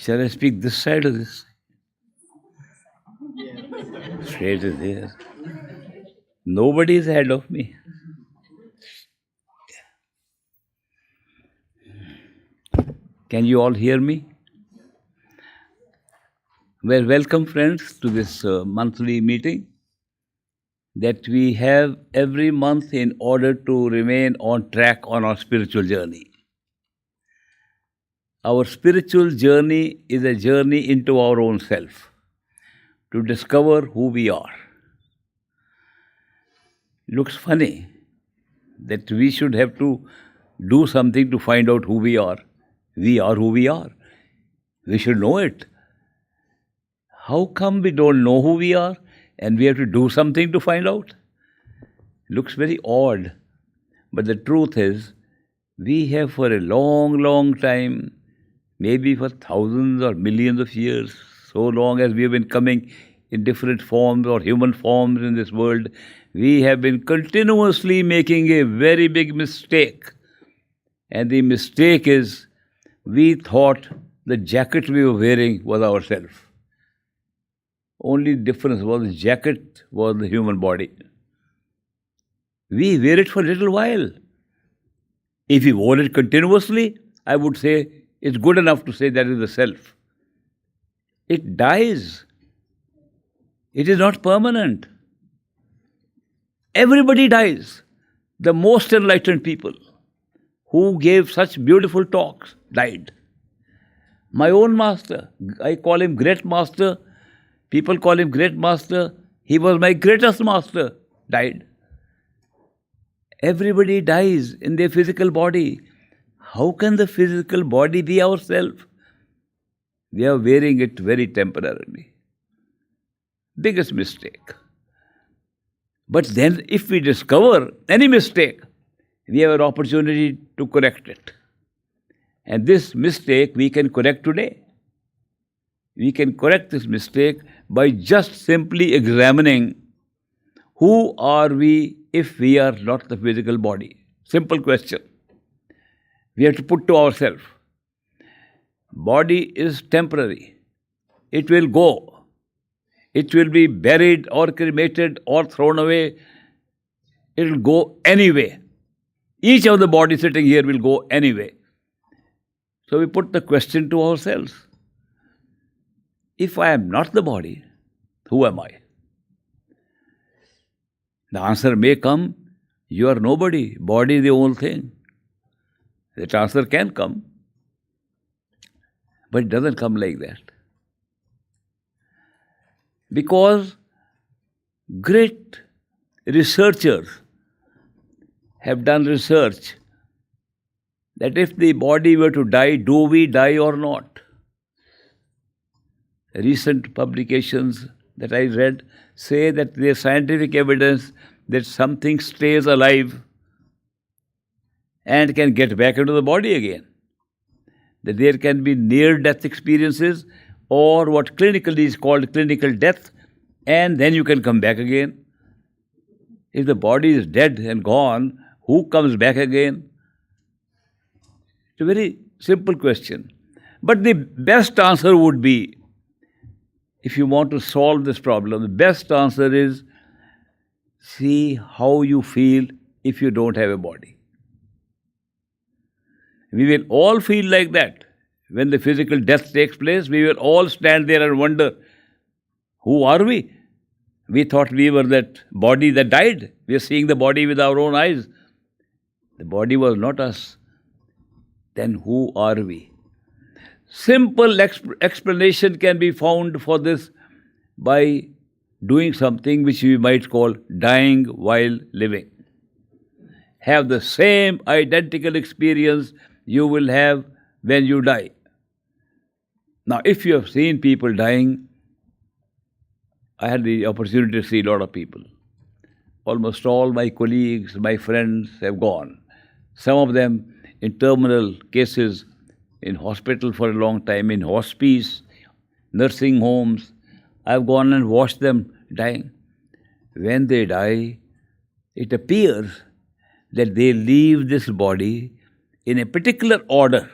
Shall I speak this side or this? Straight is there. Nobody is ahead of me. Can you all hear me? Well, welcome friends to this monthly meeting that we have every month in order to remain on track on our spiritual journey. Our spiritual journey is a journey into our own self, to discover who we are. Looks funny that we should have to do something to find out who we are. We are who we are. We should know it. How come we don't know who we are and we have to do something to find out? Looks very odd. But the truth is, we have for a long, long time, maybe for thousands or millions of years, so long as we have been coming in different forms or human forms in this world, we have been continuously making a very big mistake. And the mistake is, we thought the jacket we were wearing was ourselves. Only difference was the jacket was the human body. We wear it for a little while. If we wore it continuously, I would say it's good enough to say that is the self. It dies. It is not permanent. Everybody dies. The most enlightened people who gave such beautiful talks died. My own master, I call him great master. People call him great master. He was my greatest master, died. Everybody dies in their physical body. How can the physical body be ourself? We are wearing it very temporarily. Biggest mistake. But then if we discover any mistake, we have an opportunity to correct it. And this mistake we can correct today. We can correct this mistake by just simply examining who are we if we are not the physical body. Simple question. We have to put to ourselves. Body is temporary. It will go. It will be buried or cremated or thrown away. It will go anyway. Each of the bodies sitting here will go anyway. So we put the question to ourselves. If I am not the body, who am I? The answer may come, you are nobody. Body is the whole thing. That answer can come. But it doesn't come like that. Because great researchers have done research that if the body were to die, do we die or not? Recent publications that I read say that there is scientific evidence that something stays alive and can get back into the body again. That there can be near-death experiences or what clinically is called clinical death, and then you can come back again. If the body is dead and gone, who comes back again? It's a very simple question. But the best answer would be, if you want to solve this problem, the best answer is, see how you feel if you don't have a body. We will all feel like that. When the physical death takes place, we will all stand there and wonder, who are we? We thought we were that body that died. We are seeing the body with our own eyes. The body was not us. Then who are we? Simple explanation can be found for this by doing something which we might call dying while living. Have the same identical experience you will have when you die. Now, if you have seen people dying, I had the opportunity to see a lot of people. Almost all my colleagues, my friends have gone. Some of them in terminal cases, in hospital for a long time, in hospice, nursing homes. I've gone and watched them dying. When they die, it appears that they leave this body in a particular order.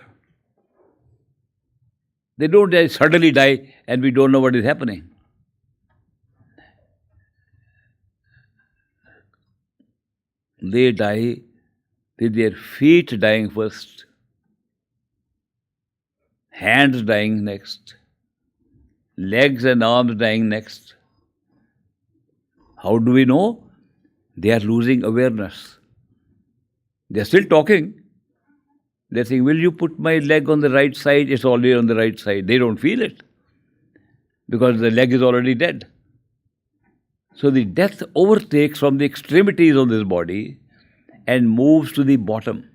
They don't suddenly die and we don't know what is happening. They die with their feet dying first, hands dying next, legs and arms dying next. How do we know? They are losing awareness. They are still talking. They are saying, will you put my leg on the right side? It's already on the right side. They don't feel it because the leg is already dead. So the death overtakes from the extremities of this body and moves to the bottom.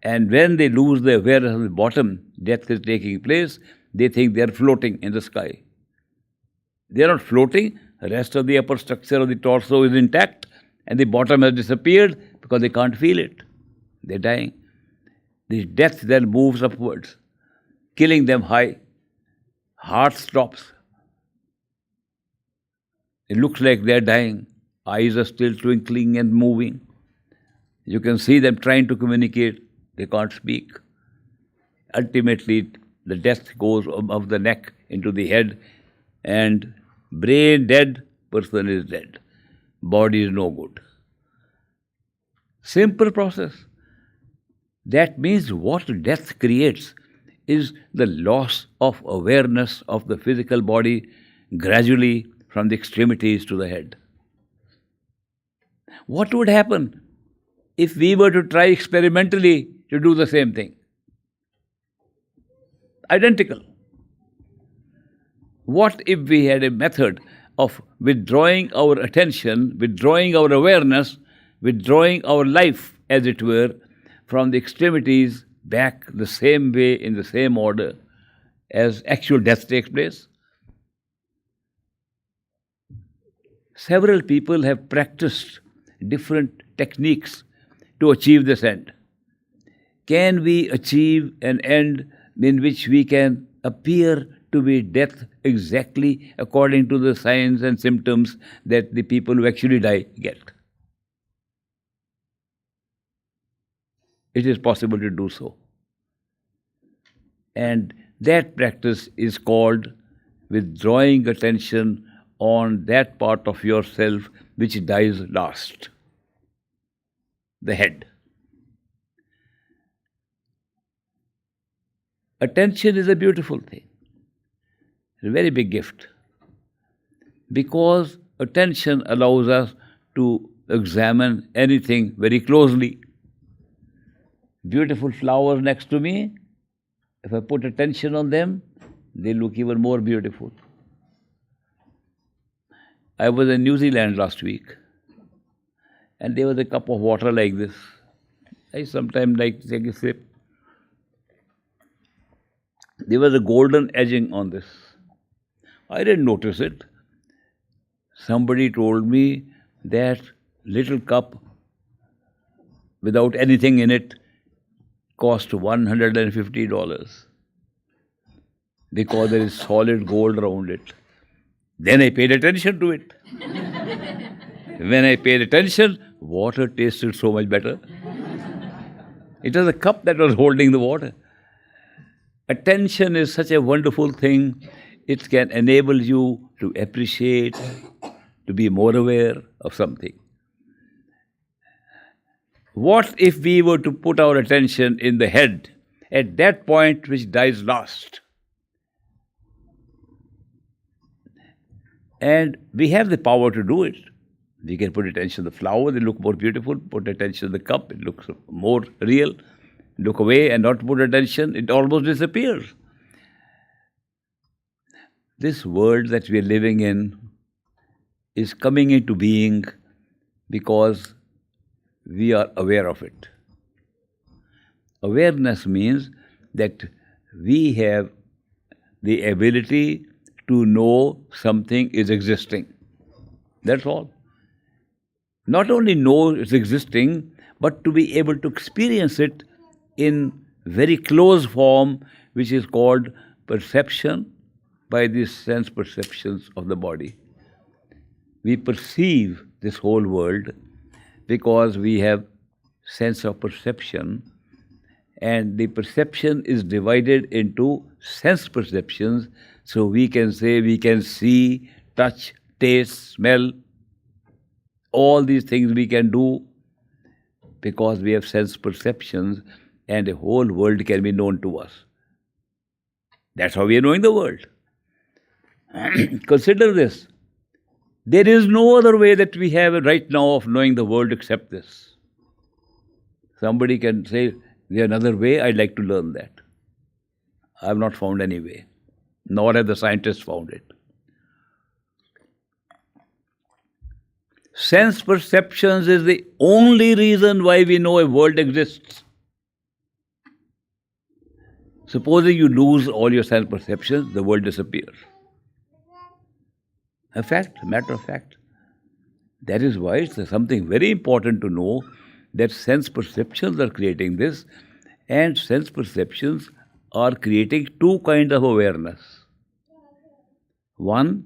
And when they lose the awareness of the bottom, death is taking place, they think they are floating in the sky. They are not floating. The rest of the upper structure of the torso is intact and the bottom has disappeared because they can't feel it. They're dying. The death then moves upwards, killing them high. Heart stops. It looks like they're dying. Eyes are still twinkling and moving. You can see them trying to communicate. They can't speak. Ultimately, the death goes above the neck into the head, and brain dead, person is dead. Body is no good. Simple process. That means what death creates is the loss of awareness of the physical body gradually from the extremities to the head. What would happen if we were to try experimentally to do the same thing? Identical. What if we had a method of withdrawing our attention, withdrawing our awareness, withdrawing our life, as it were, from the extremities back the same way, in the same order as actual death takes place? Several people have practiced different techniques to achieve this end. Can we achieve an end in which we can appear to be death exactly according to the signs and symptoms that the people who actually die get? It is possible to do so. And that practice is called withdrawing attention on that part of yourself which dies last, the head. Attention is a beautiful thing. It's a very big gift. Because attention allows us to examine anything very closely. Beautiful flowers next to me, if I put attention on them, they look even more beautiful. I was in New Zealand last week, and there was a cup of water like this. I sometimes like to take a sip. There was a golden edging on this. I didn't notice it. Somebody told me that little cup without anything in it cost $150 because there is solid gold around it. Then I paid attention to it. When I paid attention, water tasted so much better. It was a cup that was holding the water. Attention is such a wonderful thing. It can enable you to appreciate, to be more aware of something. What if we were to put our attention in the head, at that point which dies last? And we have the power to do it. We can put attention to the flower, they look more beautiful. Put attention to the cup, it looks more real. Look away and not put attention, it almost disappears. This world that we are living in is coming into being because we are aware of it. Awareness means that we have the ability to know something is existing. That's all. Not only know it's existing, but to be able to experience it in very close form, which is called perception by these sense perceptions of the body. We perceive this whole world because we have sense of perception, and the perception is divided into sense perceptions. So we can say we can see, touch, taste, smell, all these things we can do because we have sense perceptions, and the whole world can be known to us. That's how we are knowing the world. Consider this. There is no other way that we have right now of knowing the world except this. Somebody can say, there's another way, I'd like to learn that. I have not found any way, nor have the scientists found it. Sense perceptions is the only reason why we know a world exists. Supposing you lose all your sense perceptions, the world disappears. A fact, a matter of fact. That is why it's something very important to know that sense perceptions are creating this, and sense perceptions are creating two kinds of awareness. One,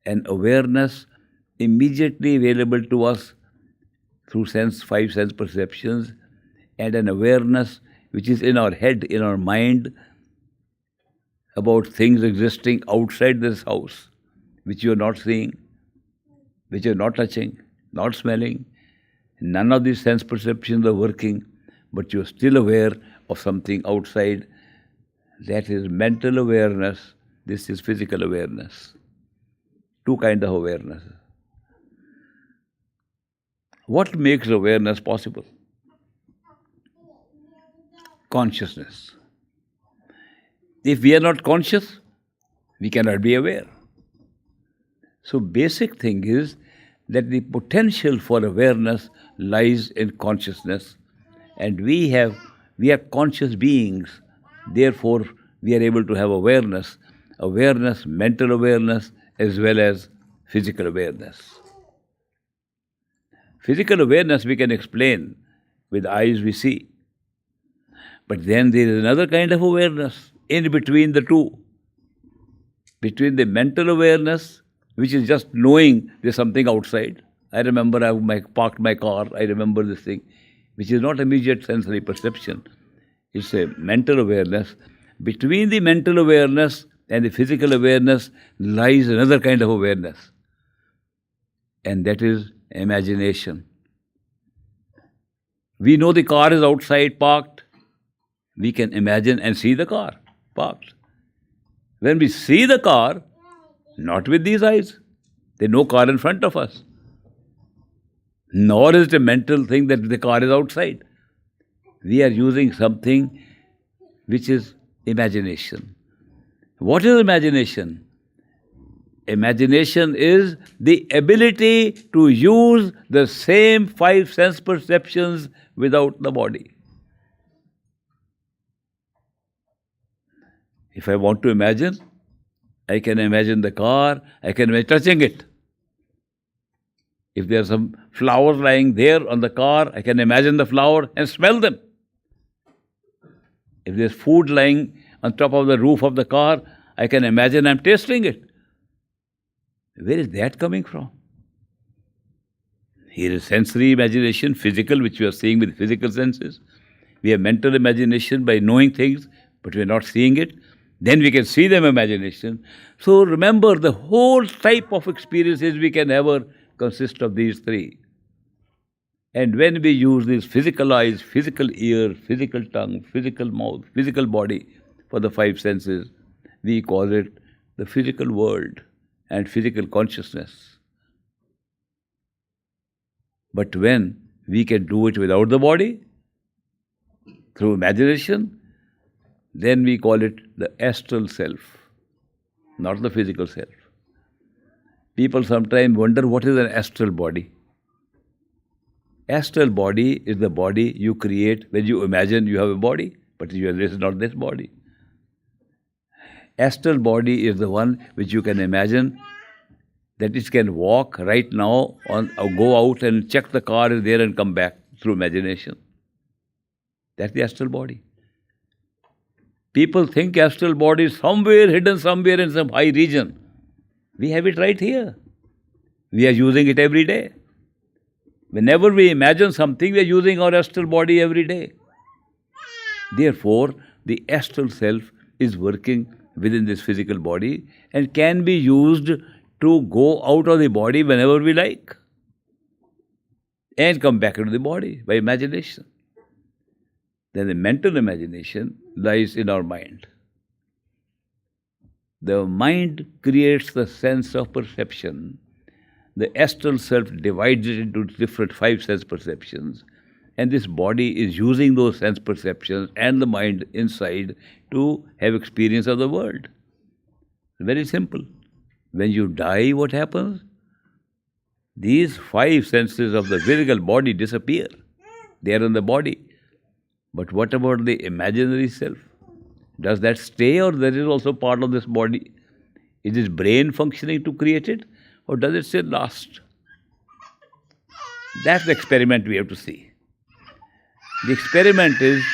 an awareness immediately available to us through five sense perceptions, and an awareness which is in our head, in our mind, about things existing outside this house, which you are not seeing, which you are not touching, not smelling. None of these sense perceptions are working, but you are still aware of something outside. That is mental awareness. This is physical awareness. Two kinds of awareness. What makes awareness possible? Consciousness. If we are not conscious, we cannot be aware. So basic thing is that the potential for awareness lies in consciousness, and we are conscious beings. Therefore, we are able to have awareness, mental awareness, as well as physical awareness. Physical awareness we can explain with eyes we see. But then there is another kind of awareness in between the two. Between the mental awareness, which is just knowing there's something outside. I remember I parked my car, I remember this thing, which is not immediate sensory perception. It's a mental awareness. Between the mental awareness and the physical awareness lies another kind of awareness. And that is imagination. We know the car is outside parked. We can imagine and see the car parked. When we see the car, not with these eyes, there's no car in front of us. Nor is it a mental thing that the car is outside. We are using something which is imagination. What is imagination? Imagination is the ability to use the same five sense perceptions without the body. If I want to imagine, I can imagine the car, I can imagine touching it. If there are some flowers lying there on the car, I can imagine the flower and smell them. If there's food lying on top of the roof of the car, I can imagine I'm tasting it. Where is that coming from? Here is sensory imagination, physical, which we are seeing with physical senses. We have mental imagination by knowing things, but we are not seeing it. Then we can see them imagination. So remember, the whole type of experiences we can ever consist of these three. And when we use these physical eyes, physical ear, physical tongue, physical mouth, physical body for the five senses, we call it the physical world and physical consciousness. But when we can do it without the body, through imagination, then we call it the astral self, not the physical self. People sometimes wonder what is an astral body. Astral body is the body you create when you imagine you have a body, but this is not this body. Astral body is the one which you can imagine that it can walk right now or go out and check the car is there and come back through imagination. That's the astral body. People think astral body is somewhere hidden somewhere in some high region. We have it right here. We are using it every day. Whenever we imagine something, we are using our astral body every day. Therefore, the astral self is working within this physical body and can be used to go out of the body whenever we like and come back into the body by imagination. Then the mental imagination lies in our mind. The mind creates the sense of perception. The astral self divides it into different five sense perceptions, and this body is using those sense perceptions and the mind inside to have experience of the world. Very simple. When you die, what happens? These five senses of the physical body disappear. They are in the body. But what about the imaginary self? Does that stay, or that is also part of this body? Is this brain functioning to create it, or does it still last? That's the experiment we have to see. The experiment is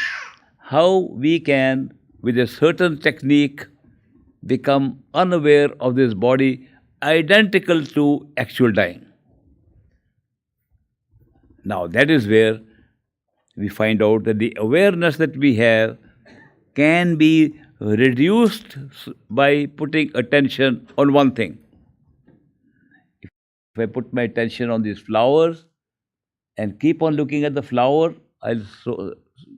how we can, with a certain technique, become unaware of this body identical to actual dying. Now, that is where we find out that the awareness that we have can be reduced by putting attention on one thing. If I put my attention on these flowers and keep on looking at the flower, I'll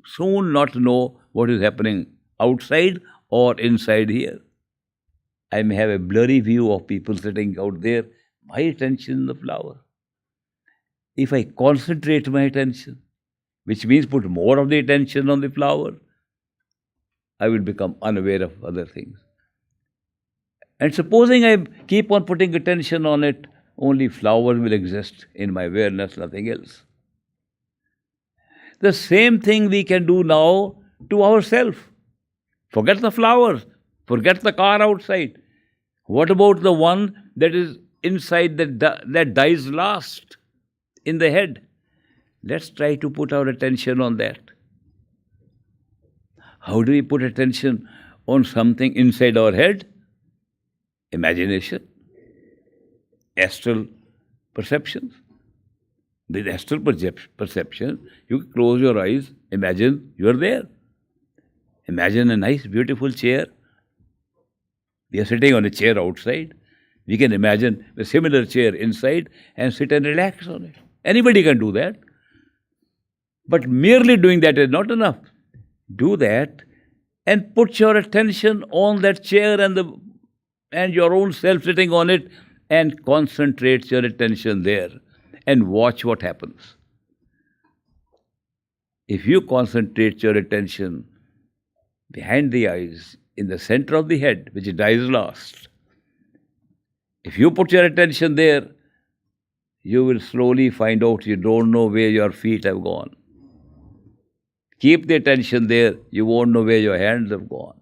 soon not know what is happening outside or inside here. I may have a blurry view of people sitting out there. My attention in the flower. If I concentrate my attention, which means put more of the attention on the flower, I will become unaware of other things. And supposing I keep on putting attention on it, only flowers will exist in my awareness, nothing else. The same thing we can do now to ourselves. Forget the flowers, forget the car outside. What about the one that is inside that dies last in the head? Let's try to put our attention on that. How do we put attention on something inside our head? Imagination, astral perceptions. With astral perception, you close your eyes, imagine you are there. Imagine a nice, beautiful chair. We are sitting on a chair outside. We can imagine a similar chair inside and sit and relax on it. Anybody can do that. But merely doing that is not enough. Do that and put your attention on that chair and your own self sitting on it, and concentrate your attention there and watch what happens. If you concentrate your attention behind the eyes, in the center of the head, which dies last, if you put your attention there, you will slowly find out you don't know where your feet have gone. Keep the attention there, you won't know where your hands have gone.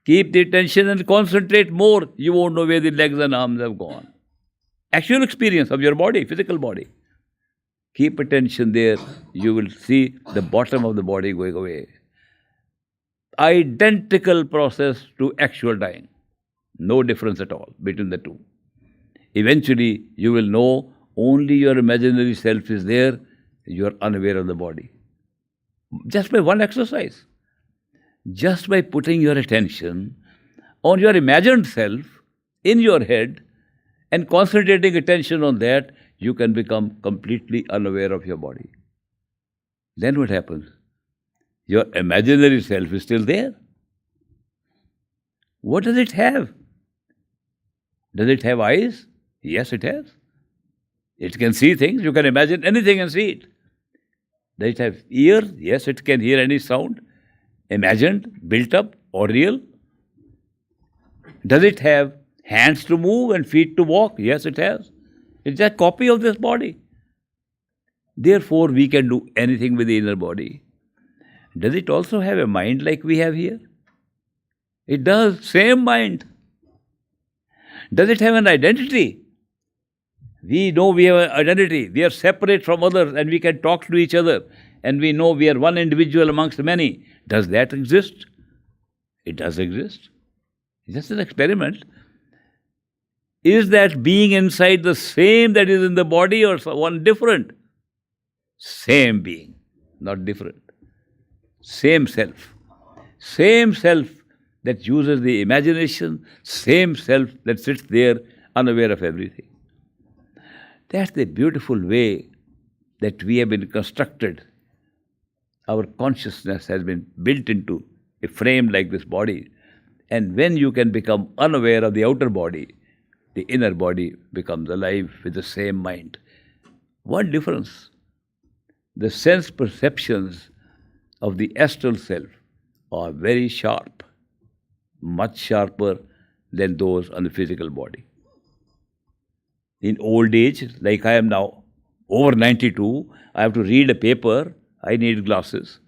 Keep the attention and concentrate more, you won't know where the legs and arms have gone. Actual experience of your body, physical body. Keep attention there, you will see the bottom of the body going away. Identical process to actual dying. No difference at all between the two. Eventually, you will know only your imaginary self is there, you are unaware of the body. Just by one exercise. Just by putting your attention on your imagined self in your head and concentrating attention on that, you can become completely unaware of your body. Then what happens? Your imaginary self is still there. What does it have? Does it have eyes? Yes, it has. It can see things. You can imagine anything and see it. Does it have ears? Yes, it can hear any sound. Imagined, built up, or real? Does it have hands to move and feet to walk? Yes, it has. It's a copy of this body. Therefore, we can do anything with the inner body. Does it also have a mind like we have here? It does. Same mind. Does it have an identity? We know we have an identity. We are separate from others and we can talk to each other. And we know we are one individual amongst many. Does that exist? It does exist. It's just an experiment. Is that being inside the same that is in the body, or one different? Same being, not different. Same self. Same self that uses the imagination, same self that sits there unaware of everything. That's the beautiful way that we have been constructed. Our consciousness has been built into a frame like this body. And when you can become unaware of the outer body, the inner body becomes alive with the same mind. One difference: the sense perceptions of the astral self are very sharp, much sharper than those on the physical body. In old age, like I am now, over 92, I have to read a paper, I need glasses.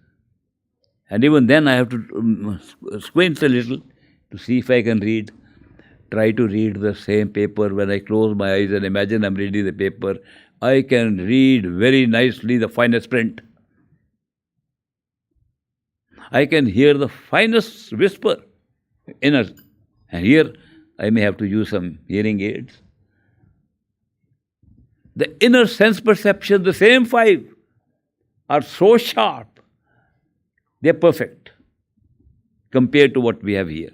And even then I have to squint a little to see if I can read. Try to read the same paper. When I close my eyes and imagine I'm reading the paper, I can read very nicely the finest print. I can hear the finest whisper inner. And here I may have to use some hearing aids. The inner sense perception, the same five, are so sharp, they're perfect compared to what we have here.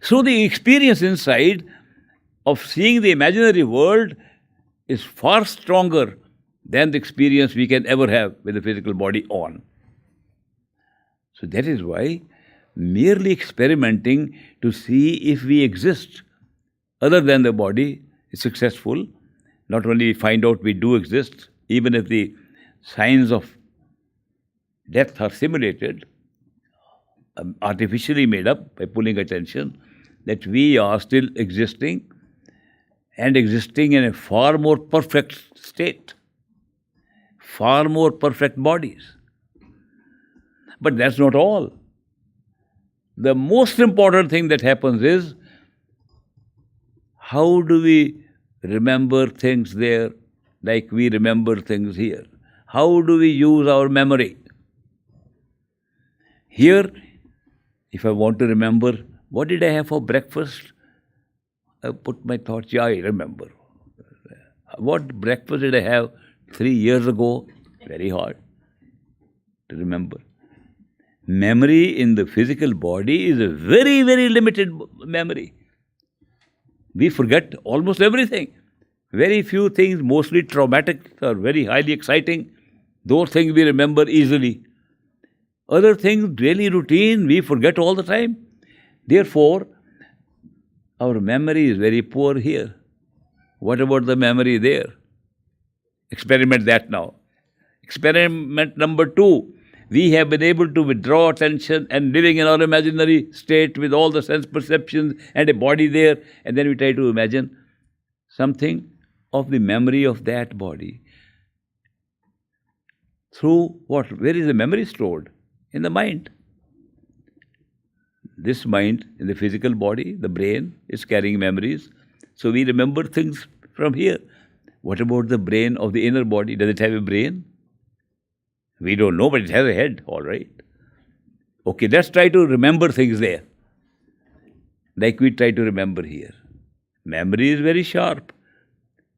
So the experience inside of seeing the imaginary world is far stronger than the experience we can ever have with the physical body on. So that is why merely experimenting to see if we exist other than the body is successful. Not only find out we do exist, even if the signs of death are simulated, artificially made up by pulling attention, that we are still existing and existing in a far more perfect state, far more perfect bodies. But that's not all. The most important thing that happens is, how do we remember things there like we remember things here? How do we use our memory? Here, if I want to remember, what did I have for breakfast? I put my thoughts, yeah, I remember. What breakfast did I have 3 years ago? Very hard to remember. Memory in the physical body is a very, very limited memory. We forget almost everything. Very few things, mostly traumatic or very highly exciting, those things we remember easily. Other things, daily routine, we forget all the time. Therefore, our memory is very poor here. What about the memory there? Experiment that now. Experiment number 2. We have been able to withdraw attention and living in our imaginary state with all the sense perceptions and a body there, and then we try to imagine something of the memory of that body. Through what? Where is the memory stored? In the mind. This mind in the physical body, the brain, is carrying memories. So we remember things from here. What about the brain of the inner body? Does it have a brain? We don't know, but it has a head, all right. Okay, let's try to remember things there, like we try to remember here. Memory is very sharp.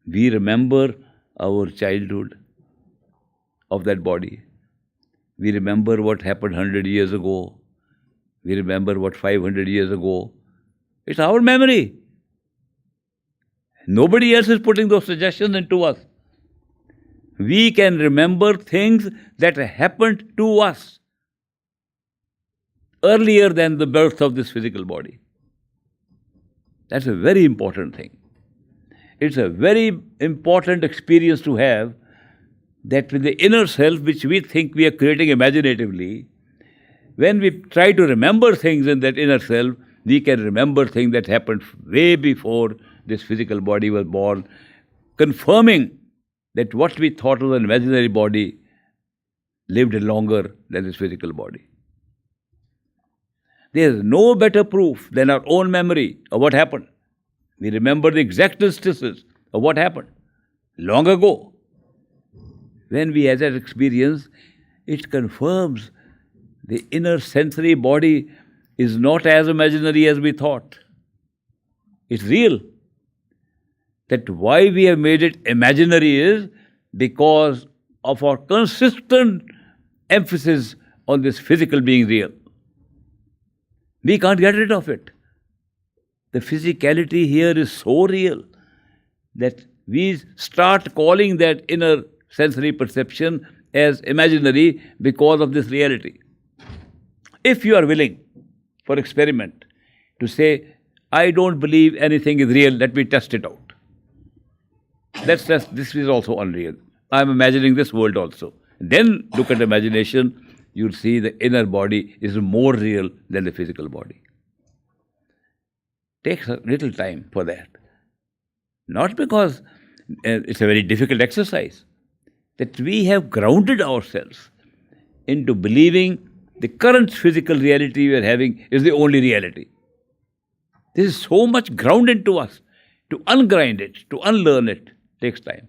We remember our childhood of that body. We remember what happened 100 years ago. We remember what 500 years ago. It's our memory. Nobody else is putting those suggestions into us. We can remember things that happened to us earlier than the birth of this physical body. That's a very important thing. It's a very important experience to have, that with the inner self, which we think we are creating imaginatively, when we try to remember things in that inner self, we can remember things that happened way before this physical body was born, confirming that what we thought was an imaginary body lived longer than this physical body. There is no better proof than our own memory of what happened. We remember the exact instances of what happened long ago. When we have that experience, it confirms the inner sensory body is not as imaginary as we thought. It's real. That why we have made it imaginary is because of our consistent emphasis on this physical being real. We can't get rid of it. The physicality here is so real that we start calling that inner sensory perception as imaginary because of this reality. If you are willing for experiment to say, I don't believe anything is real, let me test it out. Let's test, this is also unreal. I'm imagining this world also. Then look at imagination, you'll see the inner body is more real than the physical body. Takes a little time for that. Not because it's a very difficult exercise, that we have grounded ourselves into believing the current physical reality we are having is the only reality. This is so much grounded to us. To ungrind it, to unlearn it, takes time.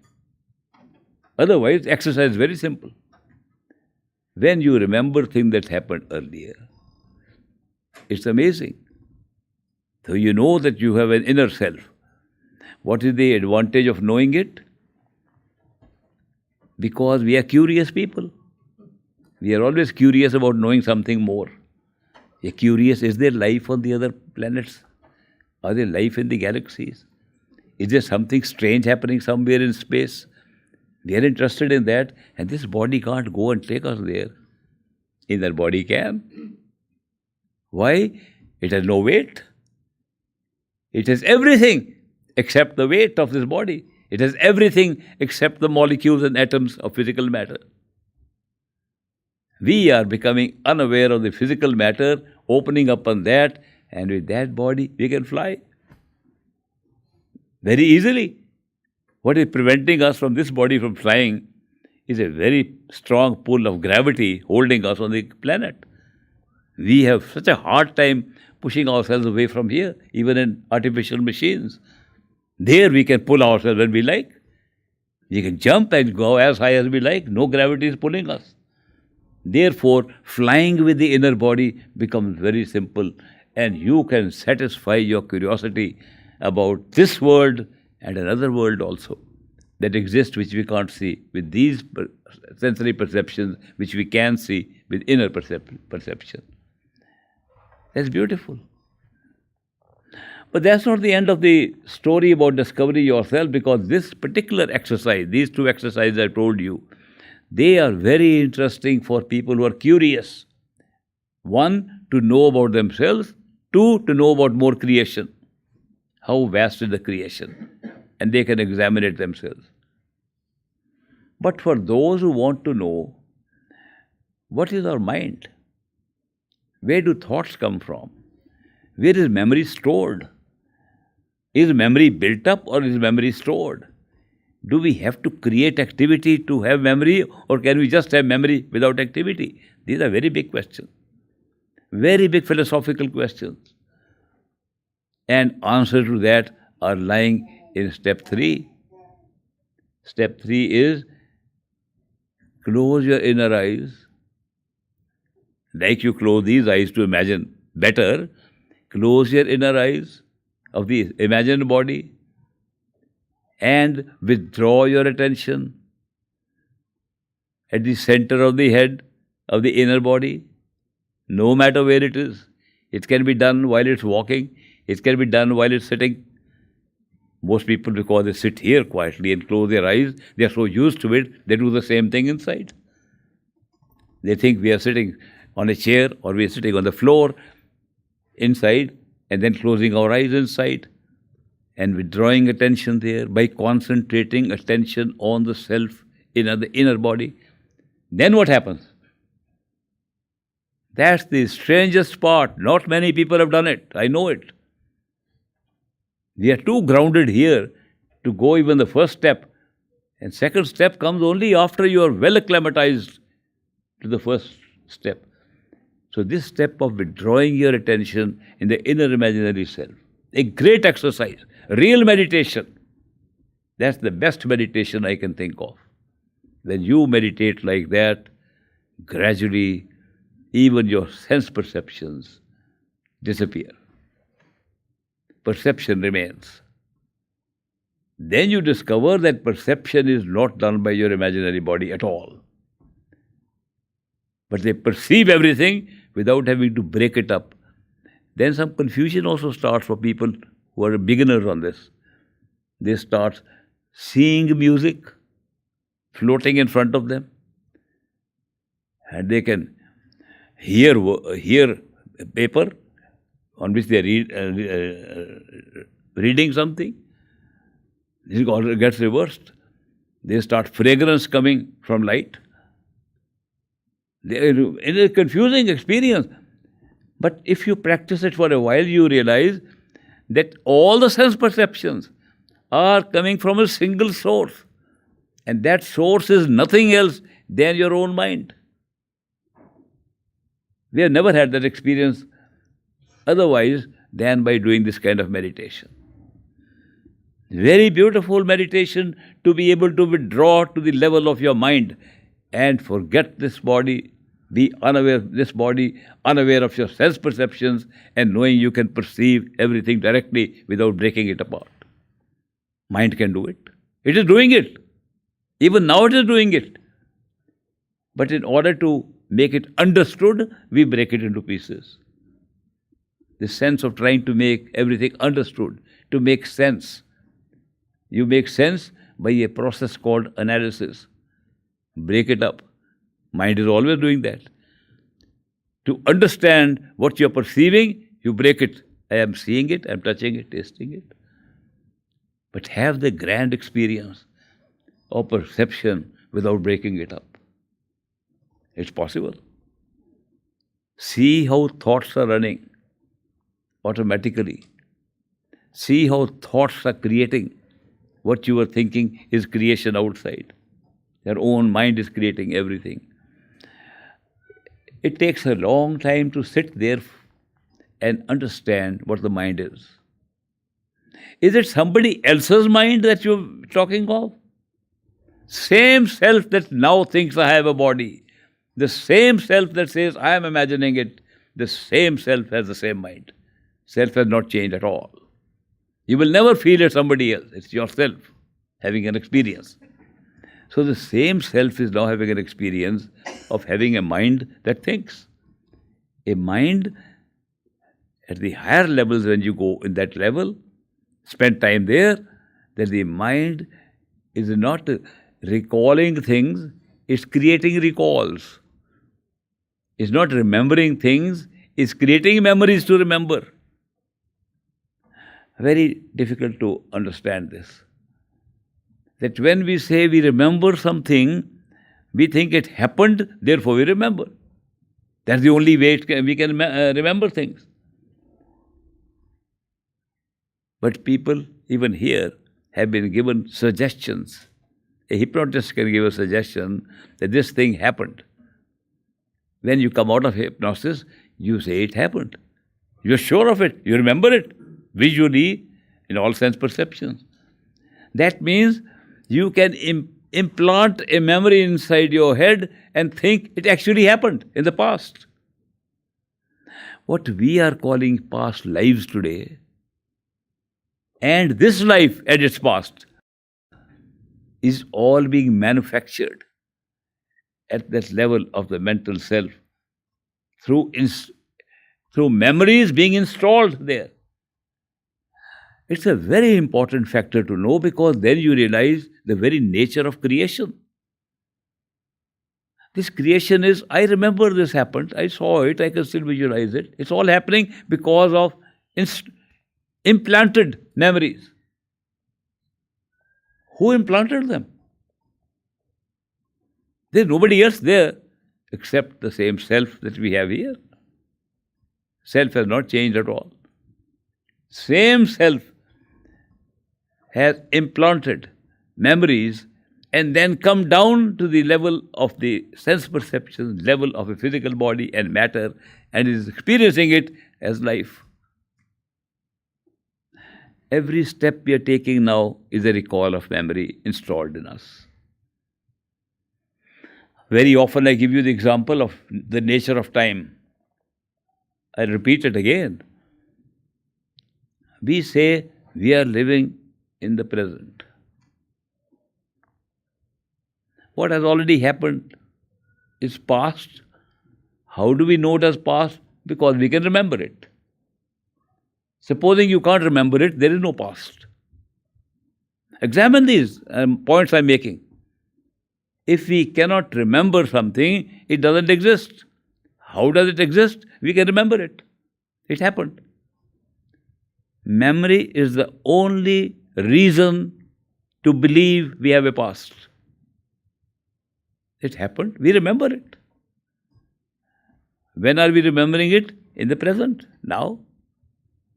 Otherwise, exercise is very simple. When you remember things that happened earlier, it's amazing. So you know that you have an inner self. What is the advantage of knowing it? Because we are curious people. We are always curious about knowing something more. We are curious, is there life on the other planets? Are there life in the galaxies? Is there something strange happening somewhere in space? We are interested in that, and this body can't go and take us there. Inner body can. Why? It has no weight. It has everything except the weight of this body. It has everything except the molecules and atoms of physical matter. We are becoming unaware of the physical matter, opening up on that, and with that body we can fly very easily. What is preventing us from this body from flying is a very strong pull of gravity holding us on the planet. We have such a hard time pushing ourselves away from here, even in artificial machines. There we can pull ourselves when we like. We can jump and go as high as we like. No gravity is pulling us. Therefore, flying with the inner body becomes very simple, and you can satisfy your curiosity about this world and another world also that exists which we can't see with these sensory perceptions which we can see with inner perception. That's beautiful. But that's not the end of the story about discovery yourself, because this particular exercise, these two exercises I told you, they are very interesting for people who are curious. One, to know about themselves. Two, to know about more creation. How vast is the creation? And they can examine it themselves. But for those who want to know, what is our mind? Where do thoughts come from? Where is memory stored? Is memory built up or is memory stored? Do we have to create activity to have memory, or can we just have memory without activity? These are very big questions. Very big philosophical questions. And answers to that are lying in step 3. Step 3 is close your inner eyes. Like you close these eyes to imagine better, close your inner eyes of the imagined body and withdraw your attention at the center of the head of the inner body, no matter where it is. It can be done while it's walking, it can be done while it's sitting. Most people, because they sit here quietly and close their eyes, they are so used to it, they do the same thing inside. They think we are sitting on a chair or we are sitting on the floor inside and then closing our eyes inside and withdrawing attention there by concentrating attention on the self, the inner body. Then what happens? That's the strangest part. Not many people have done it. I know it. We are too grounded here to go even the first step. And second step comes only after you are well acclimatized to the first step. So this step of withdrawing your attention in the inner imaginary self, a great exercise, real meditation. That's the best meditation I can think of. When you meditate like that, gradually even your sense perceptions disappear. Perception remains. Then you discover that perception is not done by your imaginary body at all. but they perceive everything without having to break it up. Then some confusion also starts for people who are beginners on this. They start seeing music floating in front of them, and they can hear a paper on which they are reading something. This all gets reversed. They start fragrance coming from light. It is a confusing experience. But if you practice it for a while, you realize that all the sense perceptions are coming from a single source. And that source is nothing else than your own mind. We have never had that experience otherwise than by doing this kind of meditation. Very beautiful meditation to be able to withdraw to the level of your mind and forget this body, be unaware of this body, unaware of your sense perceptions, and knowing you can perceive everything directly without breaking it apart. Mind can do it. It is doing it. Even now it is doing it. But in order to make it understood, we break it into pieces. The sense of trying to make everything understood, to make sense. You make sense by a process called analysis. Break it up. Mind is always doing that. To understand what you are perceiving, you break it. I am seeing it, I am touching it, tasting it. But have the grand experience of perception without breaking it up. It's possible. See how thoughts are running automatically. See how thoughts are creating. What you are thinking is creation outside. Your own mind is creating everything. It takes a long time to sit there and understand what the mind is. Is it somebody else's mind that you're talking of? Same self that now thinks I have a body, the same self that says I am imagining it, the same self has the same mind. Self has not changed at all. You will never feel it somebody else. It's yourself having an experience. So the same self is now having an experience of having a mind that thinks. A mind at the higher levels, when you go in that level, spend time there, that the mind is not recalling things, it's creating recalls. It's not remembering things, it's creating memories to remember. Very difficult to understand this. That when we say we remember something, we think it happened, therefore we remember. That's the only way we can remember things. But people, even here, have been given suggestions. A hypnotist can give a suggestion that this thing happened. When you come out of hypnosis, you say it happened. You're sure of it. You remember it visually in all sense perceptions. That means you can implant a memory inside your head and think it actually happened in the past. What we are calling past lives today, and this life at its past, is all being manufactured at that level of the mental self through memories being installed there. It's a very important factor to know, because then you realize the very nature of creation. This creation is, I remember this happened, I saw it, I can still visualize it. It's all happening because of implanted memories. Who implanted them? There's nobody else there except the same self that we have here. Self has not changed at all. Same self has implanted memories and then come down to the level of the sense perception, level of a physical body and matter, and is experiencing it as life. Every step we are taking now is a recall of memory installed in us. Very often I give you the example of the nature of time. I repeat it again. We say we are living in the present. What has already happened is past, How do we know it as past? Because we can remember it. Supposing you can't remember it, there is no past. Examine these points I'm making. If we cannot remember something, it doesn't exist. How does it exist? We can remember it. It happened. Memory is the only reason to believe we have a past. It happened. We remember it. When are we remembering it? In the present. Now.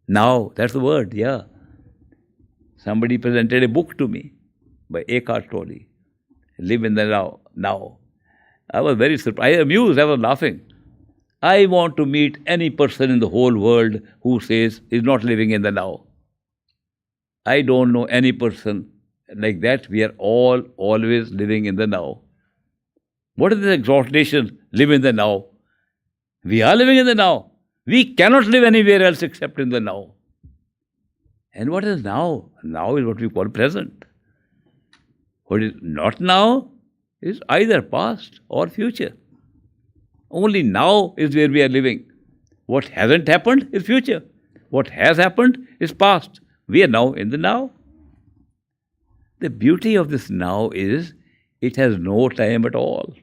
Now. That's the word. Yeah. Somebody presented a book to me by Eckhart Tolle. Live in the now. Now. I was very surprised. I was amused. I was laughing. I want to meet any person in the whole world who says he's not living in the now. I don't know any person like that. We are all always living in the now. What is this exhortation? Live in the now. We are living in the now. We cannot live anywhere else except in the now. And what is now? Now is what we call present. What is not now is either past or future. Only now is where we are living. What hasn't happened is future. What has happened is past. We are now in the now. The beauty of this now is it has no time at all.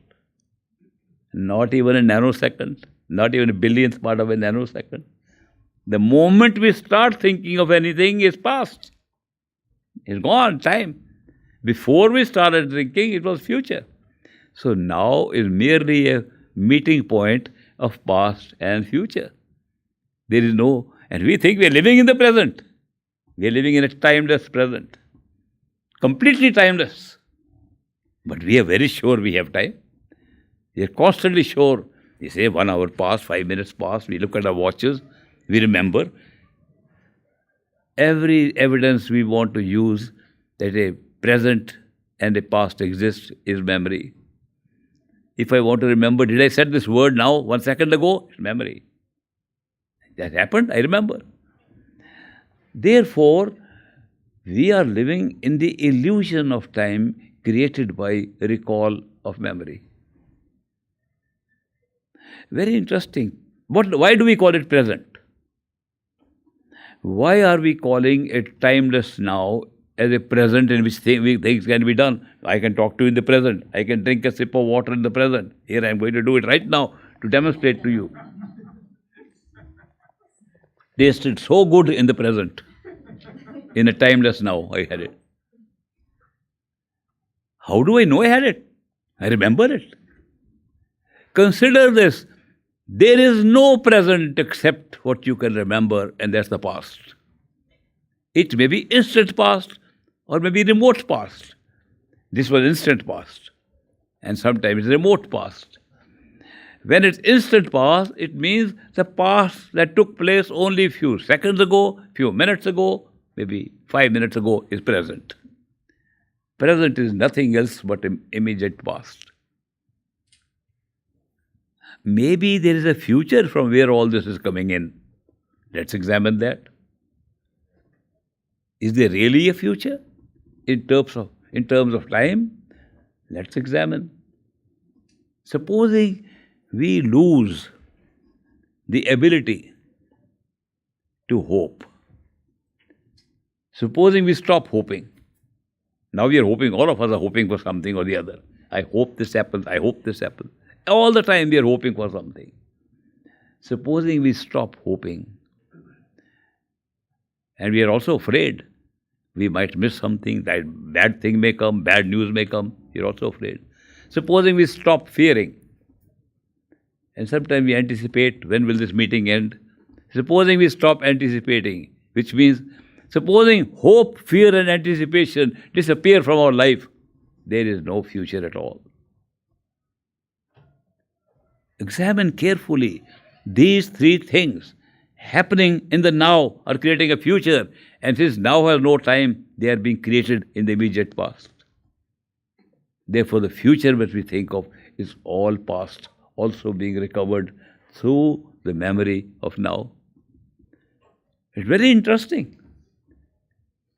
Not even a nanosecond. Not even a billionth part of a nanosecond. The moment we start thinking of anything is past. It's gone, time. Before we started thinking, it was future. So now is merely a meeting point of past and future. There is no, and we think we are living in the present. We are living in a timeless present. Completely timeless. But we are very sure we have time. We are constantly sure. We say 1 hour passed, 5 minutes passed, we look at our watches, we remember. Every evidence we want to use that a present and a past exists is memory. If I want to remember, did I said this word now 1 second ago? It's memory. That happened, I remember. Therefore, we are living in the illusion of time created by recall of memory. Very interesting. Why do we call it present? Why are we calling it timeless now as a present in which things can be done? I can talk to you in the present. I can drink a sip of water in the present. Here I am going to do it right now to demonstrate to you. Tasted so good in the present. In a timeless now, I had it. How do I know I had it? I remember it. Consider this. There is no present except what you can remember, and that's the past. It may be instant past or maybe remote past. This was instant past, and sometimes remote past. When it's instant past, it means the past that took place only a few seconds ago, few minutes ago, maybe 5 minutes ago is present. Present is nothing else but immediate past. Maybe there is a future from where all this is coming in. Let's examine that. Is there really a future in terms of time? Let's examine. Supposing we lose the ability to hope. Supposing we stop hoping. Now we are hoping, all of us are hoping for something or the other. I hope this happens, I hope this happens. All the time we are hoping for something. Supposing we stop hoping, and we are also afraid we might miss something, that bad thing may come, bad news may come, we are also afraid. Supposing we stop fearing, and sometimes we anticipate when will this meeting end. Supposing we stop anticipating, which means supposing hope, fear and anticipation disappear from our life, there is no future at all. Examine carefully. These three things happening in the now are creating a future, and since now has no time, they are being created in the immediate past. Therefore, the future that we think of is all past, also being recovered through the memory of now. It's very interesting.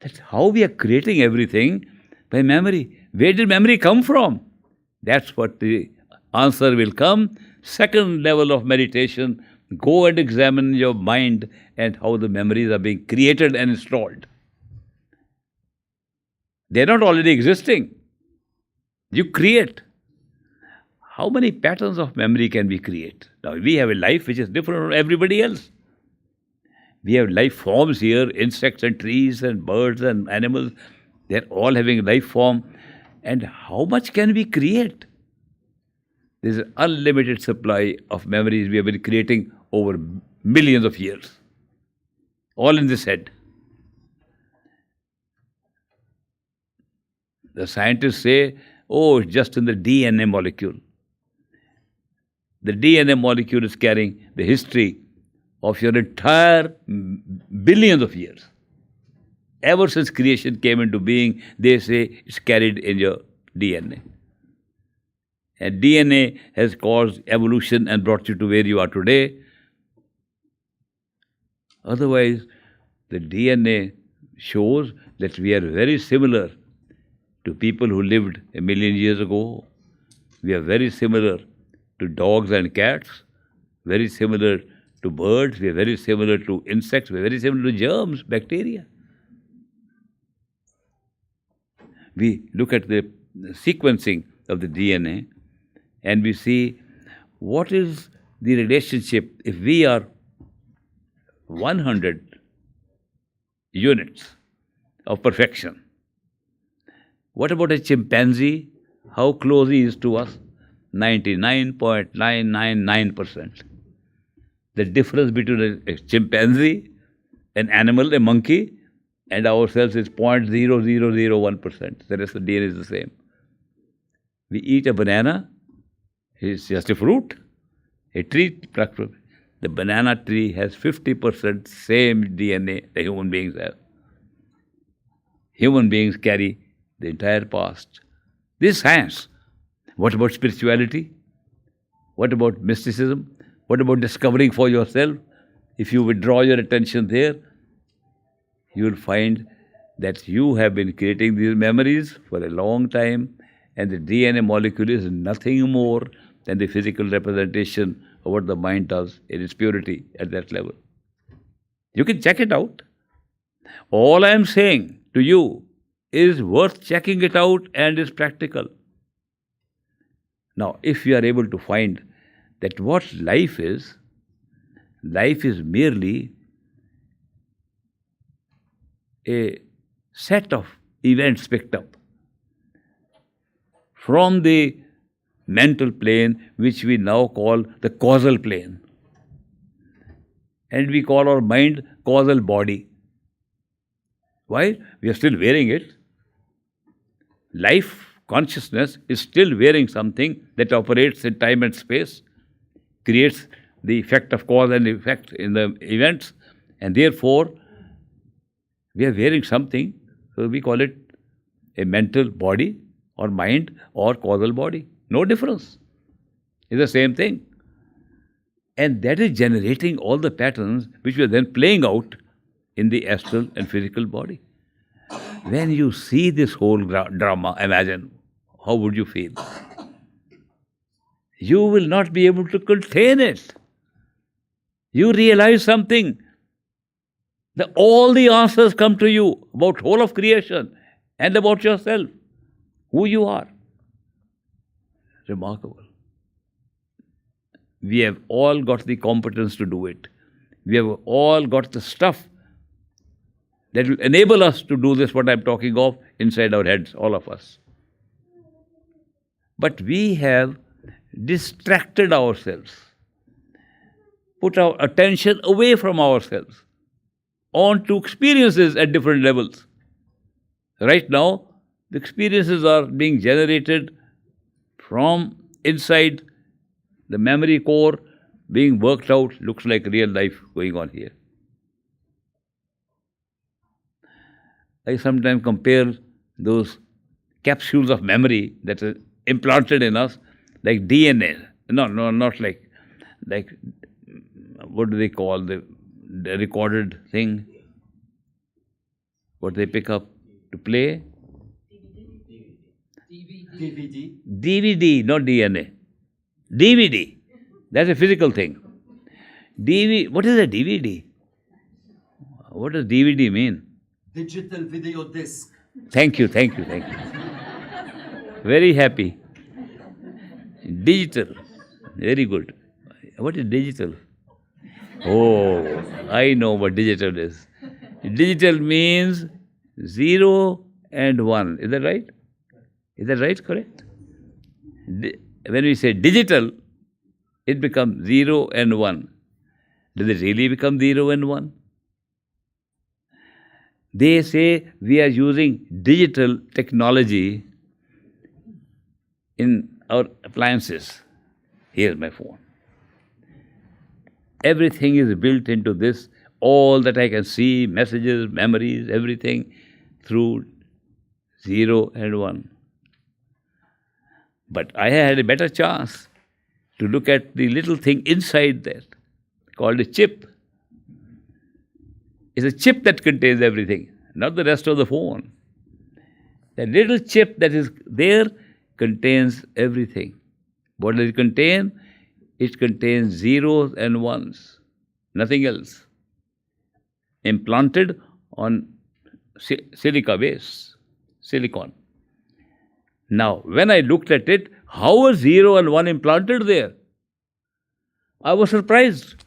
That's how we are creating everything by memory. Where did memory come from? That's what the answer will come Second level of meditation, go and examine your mind and how the memories are being created and installed. They're not already existing. You create. How many patterns of memory can we create? Now, we have a life which is different from everybody else. We have life forms here, insects and trees and birds and animals. They're all having life form. And how much can we create? There's an unlimited supply of memories we have been creating over millions of years. All in this head. The scientists say, oh, it's just in the DNA molecule. The DNA molecule is carrying the history of your entire billions of years. Ever since creation came into being, they say it's carried in your DNA. And DNA has caused evolution and brought you to where you are today. Otherwise, the DNA shows that we are very similar to people who lived a million years ago. We are very similar to dogs and cats, very similar to birds, we are very similar to insects, we are very similar to germs, bacteria. We look at the sequencing of the DNA and we see what is the relationship if we are 100 units of perfection. What about a chimpanzee? How close he is to us? 99.999%. The difference between a chimpanzee, an animal, a monkey, and ourselves is 0.0001%. The rest of the DNA is the same. We eat a banana, it's just a fruit. A tree, the banana tree has 50% same DNA the human beings have. Human beings carry the entire past. This is science. What about spirituality? What about mysticism? What about discovering for yourself? If you withdraw your attention there, you will find that you have been creating these memories for a long time, and the DNA molecule is nothing more than the physical representation of what the mind does in its purity at that level. You can check it out. All I am saying to you is worth checking it out and is practical. Now, if you are able to find that what life is merely a set of events picked up from the mental plane, which we now call the causal plane. And we call our mind causal body. Why? We are still wearing it. Life, consciousness is still wearing something that operates in time and space, creates the effect of cause and effect in the events, and therefore we are wearing something, so we call it a mental body or mind or causal body. No difference. It's the same thing. And that is generating all the patterns which we are then playing out in the astral and physical body. When you see this whole drama, imagine, how would you feel? You will not be able to contain it. You realize something. That all the answers come to you about whole of creation and about yourself, who you are. Remarkable. We have all got the competence to do it. We have all got the stuff that will enable us to do this, what I'm talking of, inside our heads, all of us. But we have distracted ourselves, put our attention away from ourselves, onto experiences at different levels. Right now, the experiences are being generated from inside the memory core, being worked out, looks like real life going on here. I sometimes compare those capsules of memory that are implanted in us like DNA. No, not like what do they call the recorded thing? What they pick up to play? DVD, not DNA. DVD. That's a physical thing. What is a DVD? What does DVD mean? Digital video disc. Thank you. Very happy. Digital. Very good. What is digital? Oh, I know what digital is. Digital means 0 and 1. Is that right? Is that right? Correct? When we say digital, it becomes 0 and 1. Does it really become 0 and 1? They say we are using digital technology in our appliances. Here's my phone. Everything is built into this, all that I can see, messages, memories, everything through 0 and 1. But I had a better chance to look at the little thing inside that, called a chip. It's a chip that contains everything, not the rest of the phone. The little chip that is there contains everything. What does it contain? It contains zeros and ones, nothing else. Implanted on silica base, silicon. Now, when I looked at it, how was 0 and 1 implanted there? I was surprised.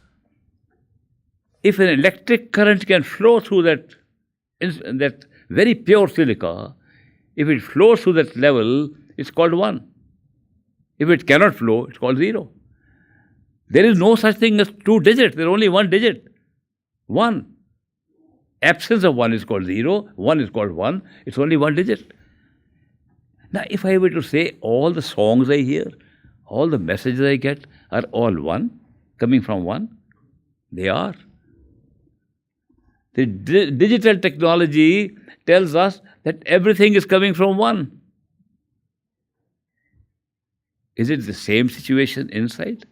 If an electric current can flow through that very pure silica, if it flows through that level, it's called 1. If it cannot flow, it's called 0. There is no such thing as 2 digits. There is only 1 digit. 1. Absence of 1 is called 0. 1 is called 1. It's only 1 digit. Now, if I were to say all the songs I hear, all the messages I get are all 1, coming from 1, they are. The digital technology tells us that everything is coming from 1. Is it the same situation inside?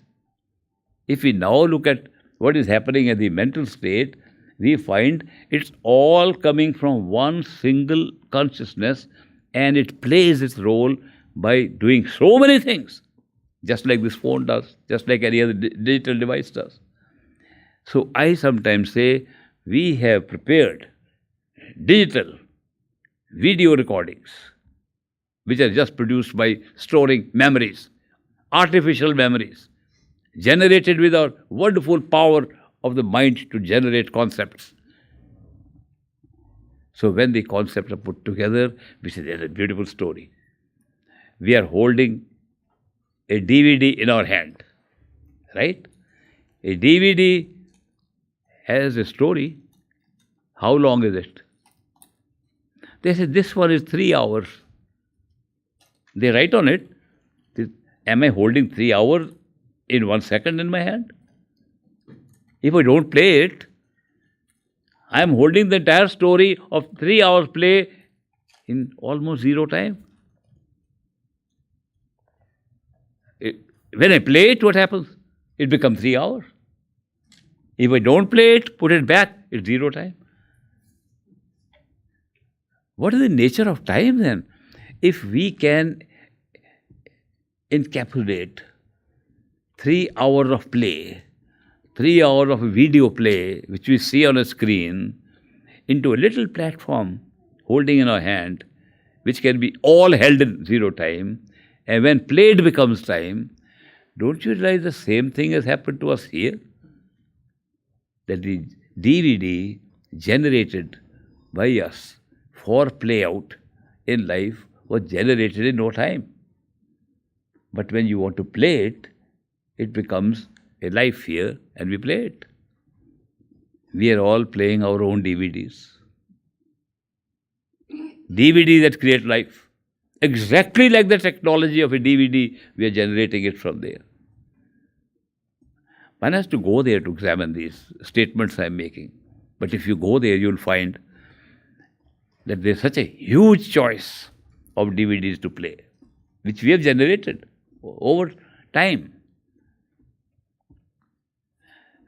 If we now look at what is happening at the mental state, we find it's all coming from one single consciousness, and it plays its role by doing so many things, just like this phone does, just like any other digital device does. So I sometimes say we have prepared digital video recordings, which are just produced by storing memories, artificial memories, generated with our wonderful power of the mind to generate concepts. So when the concepts are put together, we say there's a beautiful story. We are holding a DVD in our hand, right? A DVD has a story. How long is it? They say this one is 3 hours. They write on it, am I holding 3 hours in 1 second in my hand? If I don't play it, I am holding the entire story of 3 hours play in almost 0 time. When I play it, what happens? It becomes 3 hours. If I don't play it, put it back, it's 0 time. What is the nature of time then? If we can encapsulate 3 hours of play, 3 hours of video play, which we see on a screen, into a little platform holding in our hand, which can be all held in 0 time, and when played becomes time, don't you realize the same thing has happened to us here? That the DVD generated by us for play out in life was generated in no time. But when you want to play it, it becomes a life here and we play it. We are all playing our own DVDs. DVD that create life. Exactly like the technology of a DVD, we are generating it from there. One has to go there to examine these statements I am making. But if you go there, you'll find that there's such a huge choice of DVDs to play, which we have generated over time.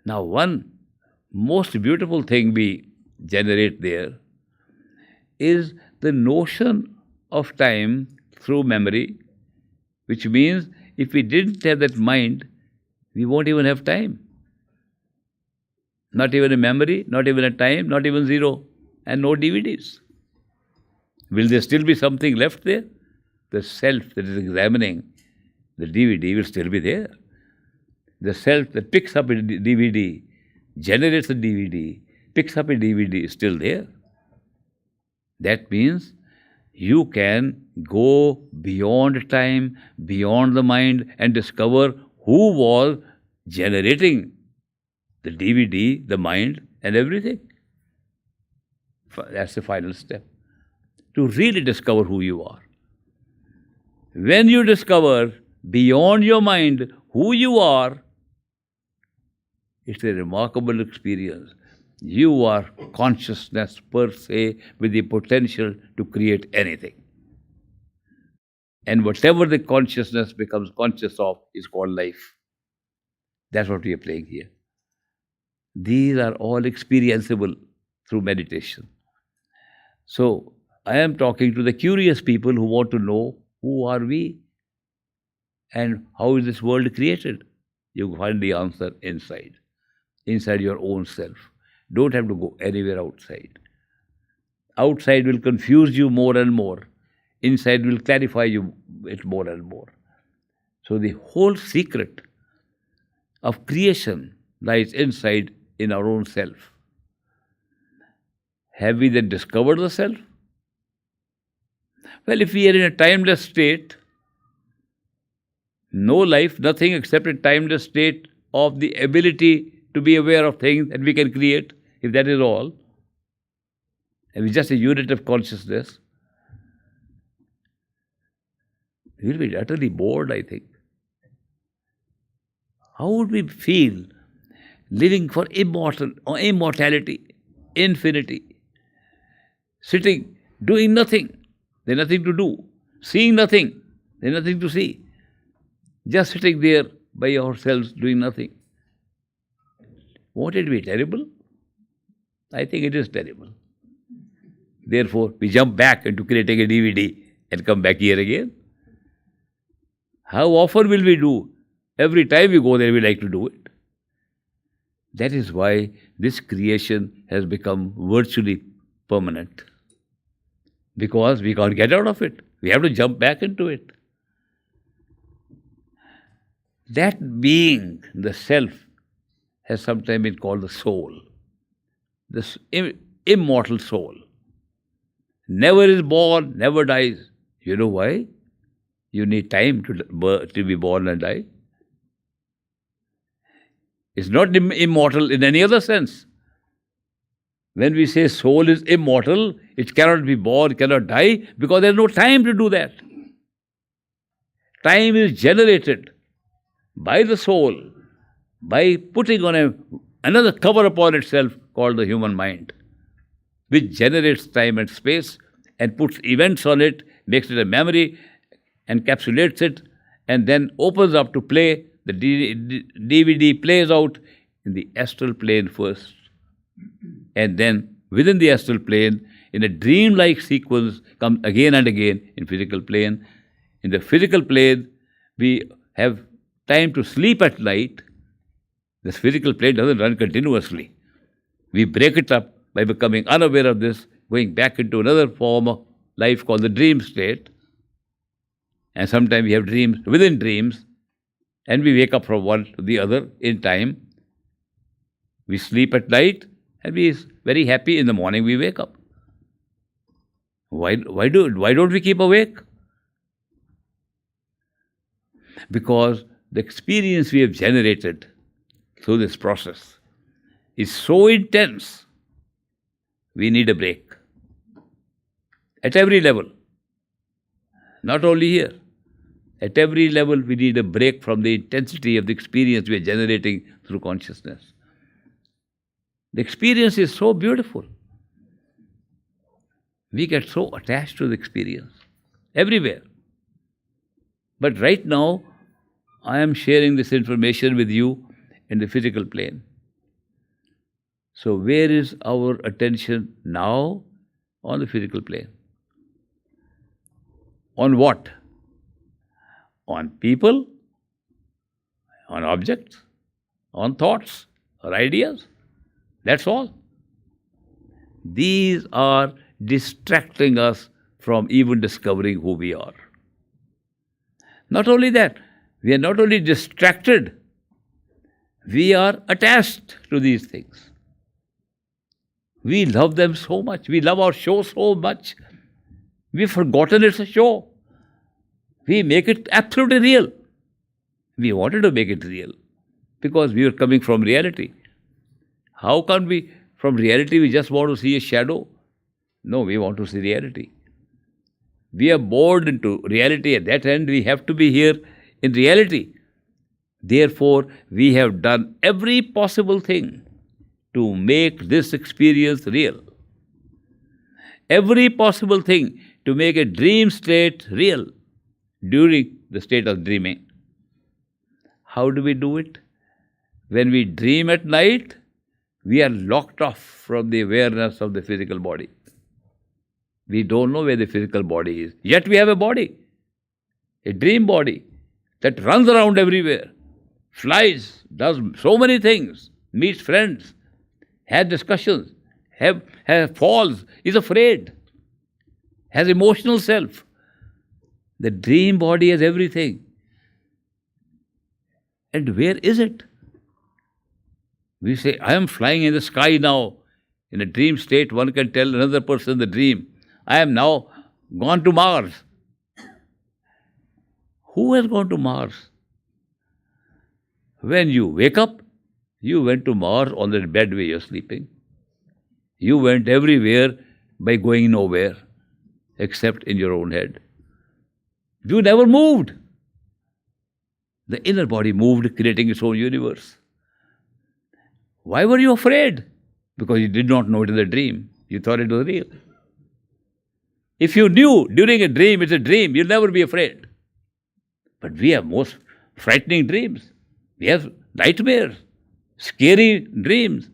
Now, one most beautiful thing we generate there is the notion of time through memory, which means if we didn't have that mind, We won't even have time. Not even a memory, not even a time, not even zero, and no DVDs. Will there still be something left there? The self that is examining the DVD will still be there. The self that picks up a DVD, generates a DVD, picks up a DVD is still there. That means you can go beyond time, beyond the mind, and discover who was generating the DVD, the mind, and everything. That's the final step. To really discover who you are. When you discover beyond your mind who you are, it's a remarkable experience. You are consciousness per se with the potential to create anything. And whatever the consciousness becomes conscious of is called life. That's what we are playing here. These are all experienceable through meditation. So, I am talking to the curious people who want to know who are we and how is this world created. You find the answer inside your own self. Don't have to go anywhere outside. Outside will confuse you more and more. Inside will clarify you it more and more. So the whole secret of creation lies inside in our own self. Have we then discovered the self? Well, if we are in a timeless state, no life, nothing except a timeless state of the ability to be aware of things that we can create, if that is all, and it's just a unit of consciousness, we will be utterly bored, I think. How would we feel living for immortality, infinity, sitting, doing nothing? There's nothing to do. Seeing nothing. There's nothing to see. Just sitting there by ourselves doing nothing. Won't it be terrible? I think it is terrible. Therefore, we jump back into creating a DVD and come back here again. How often will we do? Every time we go there, we like to do it. That is why this creation has become virtually permanent. Because we can't get out of it. We have to jump back into it. That being, the self, has sometimes been called the soul. This immortal soul. Never is born, never dies. You know why? You need time to be born and die. It's not immortal in any other sense. When we say soul is immortal, it cannot be born, cannot die, because there is no time to do that. Time is generated by the soul, by putting on another cover upon itself called the human mind, which generates time and space and puts events on it, makes it a memory, encapsulates it, and then opens up to play. The DVD plays out in the astral plane first. And then within the astral plane, in a dream-like sequence, comes again and again in physical plane. In the physical plane, we have time to sleep at night. This physical plane doesn't run continuously. We break it up by becoming unaware of this, going back into another form of life called the dream state. And sometimes we have dreams within dreams, and we wake up from one to the other in time. We sleep at night, and we are very happy in the morning we wake up. Why don't we keep awake? Because the experience we have generated through this process is so intense, we need a break. At every level. Not only here. At every level, we need a break from the intensity of the experience we are generating through consciousness. The experience is so beautiful. We get so attached to the experience. Everywhere. But right now, I am sharing this information with you in the physical plane. So where is our attention now? On the physical plane. On what? On people, on objects, on thoughts or ideas. That's all. These are distracting us from even discovering who we are. Not only that, we are not only distracted, we are attached to these things. We love them so much. We love our show so much. We've forgotten it's a show. We make it absolutely real. We wanted to make it real because we were coming from reality. How can we, from reality, we just want to see a shadow? No, we want to see reality. We are bored into reality. At that end, we have to be here in reality. Therefore, we have done every possible thing to make this experience real. Every possible thing to make a dream state real during the state of dreaming. How do we do it? When we dream at night, we are locked off from the awareness of the physical body. We don't know where the physical body is. Yet we have a body, a dream body that runs around everywhere, flies, does so many things, meets friends, has discussions, has falls, is afraid, has emotional self. The dream body has everything. And where is it? We say, I am flying in the sky now. In a dream state, one can tell another person the dream, I am now gone to Mars. Who has gone to Mars? When you wake up, you went to Mars on the bed where you're sleeping. You went everywhere by going nowhere, except in your own head. You never moved. The inner body moved, creating its own universe. Why were you afraid? Because you did not know it was a dream. You thought it was real. If you knew during a dream it's a dream, you'll never be afraid. But we have most frightening dreams. We have nightmares, scary dreams.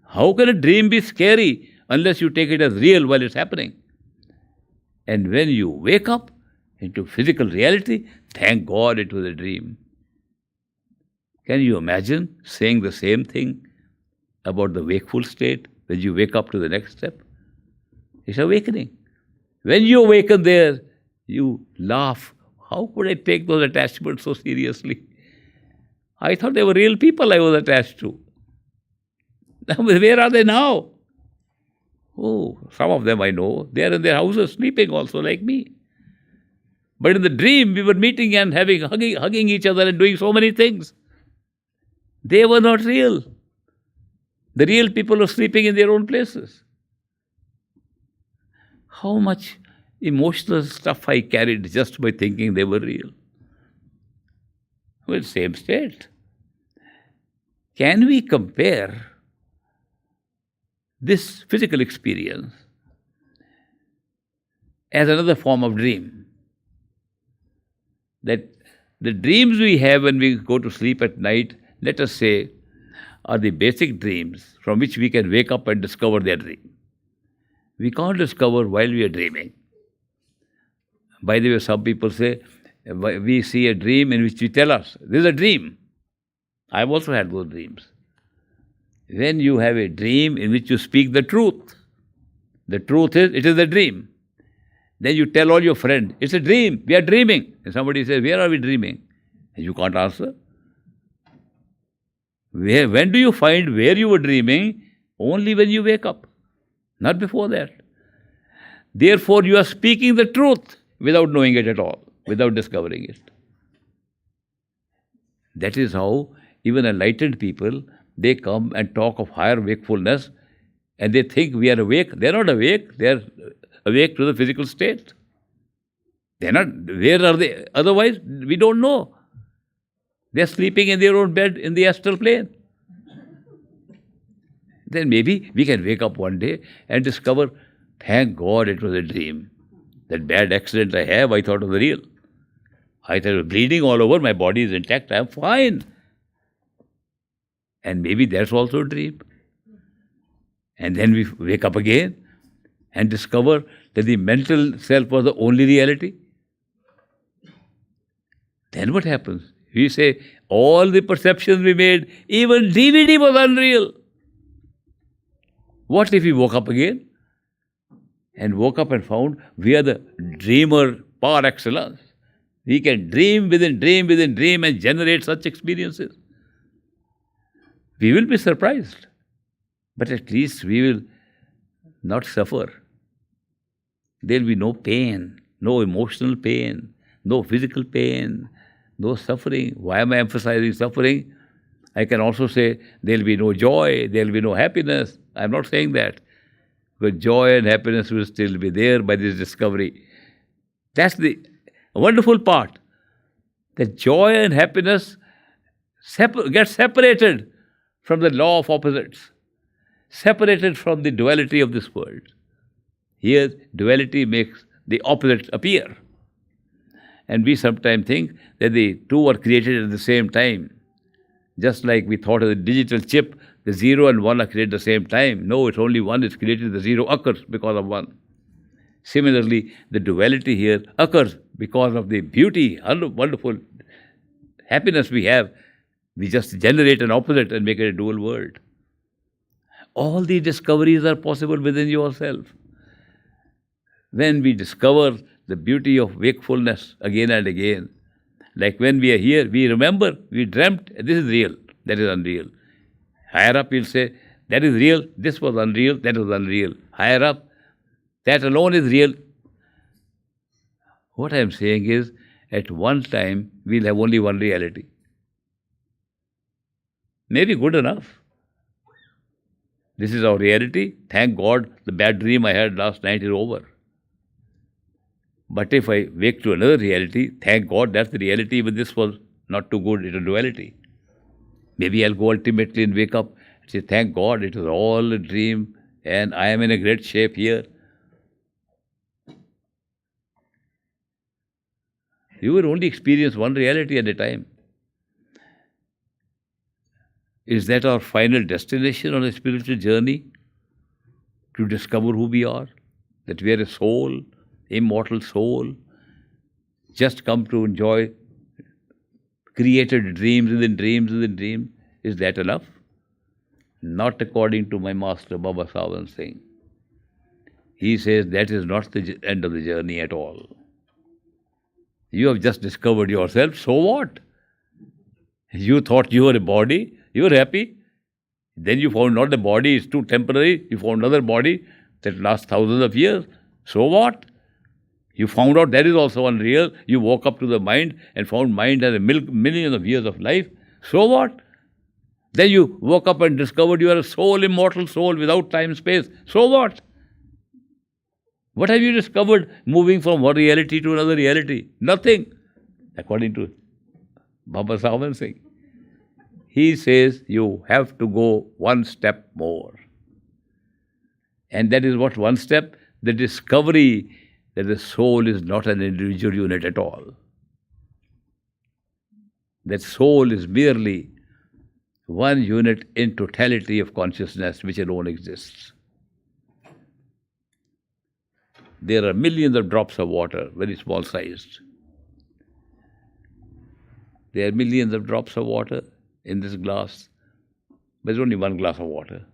How can a dream be scary unless you take it as real while it's happening? And when you wake up into physical reality, thank God it was a dream. Can you imagine saying the same thing about the wakeful state when you wake up to the next step? It's awakening. When you awaken there, you laugh. How could I take those attachments so seriously? I thought they were real people I was attached to. Where are they now? Oh, some of them I know. They are in their houses sleeping also like me. But in the dream, we were meeting and hugging each other and doing so many things. They were not real. The real people were sleeping in their own places. How much emotional stuff I carried just by thinking they were real. Well, same state. Can we compare this physical experience as another form of dream? That the dreams we have when we go to sleep at night, let us say, are the basic dreams from which we can wake up and discover their dream. We can't discover while we are dreaming. By the way, some people say, we see a dream in which we tell us, this is a dream. I've also had those dreams. When you have a dream in which you speak the truth is, it is a dream. Then you tell all your friends, it's a dream, we are dreaming. And somebody says, where are we dreaming? And you can't answer. When do you find where you were dreaming? Only when you wake up, not before that. Therefore, you are speaking the truth without knowing it at all, without discovering it. That is how even enlightened people, they come and talk of higher wakefulness and they think we are awake. They are not awake, they are awake to the physical state. They are not, where are they? Otherwise, we don't know. They are sleeping in their own bed in the astral plane. Then maybe we can wake up one day and discover, thank God it was a dream. That bad accident I have, I thought was real. I thought I was bleeding all over, my body is intact, I am fine. And maybe that's also a dream. And then we wake up again and discover that the mental self was the only reality. Then what happens? We say all the perceptions we made, even DVD was unreal. What if we woke up again? And woke up and found we are the dreamer par excellence. We can dream within dream within dream and generate such experiences. We will be surprised. But at least we will not suffer. There will be no pain, no emotional pain, no physical pain, no suffering. Why am I emphasizing suffering? I can also say there will be no joy, there will be no happiness. I am not saying that. But joy and happiness will still be there by this discovery. That's the wonderful part. That joy and happiness get separated from the law of opposites, separated from the duality of this world. Here, duality makes the opposite appear. And we sometimes think that the two were created at the same time. Just like we thought of the digital chip, the 0 and 1 are created at the same time. No, it's only 1 is created, the 0 occurs because of 1. Similarly, the duality here occurs because of the beauty, wonderful happiness we have. We just generate an opposite and make it a dual world. All these discoveries are possible within yourself. When we discover the beauty of wakefulness again and again, like when we are here, we remember, we dreamt, this is real, that is unreal. Higher up, we'll say, that is real, this was unreal, that was unreal. Higher up, that alone is real. What I am saying is, at one time, we'll have only one reality. Maybe good enough. This is our reality. Thank God, the bad dream I had last night is over. But if I wake to another reality, thank God that's the reality, but this was not too good, it's a duality. Maybe I'll go ultimately and wake up and say, thank God, it was all a dream and I am in a great shape here. You will only experience one reality at a time. Is that our final destination on a spiritual journey? To discover who we are? That we are a soul, immortal soul, just come to enjoy created dreams within dreams within dreams. Is that enough? Not according to my master Baba Sawan Singh. He says that is not the end of the journey at all. You have just discovered yourself, so what? You thought you were a body, you were happy. Then you found not the body is too temporary, you found another body that lasts thousands of years. So what? You found out that is also unreal. You woke up to the mind and found mind has a million of years of life. So what? Then you woke up and discovered you are a soul, immortal soul without time space. So what? What have you discovered moving from one reality to another reality? Nothing, according to Baba Sawan Singh. He says you have to go one step more. And that is what one step? The discovery that the soul is not an individual unit at all. That soul is merely one unit in totality of consciousness which alone exists. There are millions of drops of water, very small sized. There are millions of drops of water in this glass. There's only one glass of water.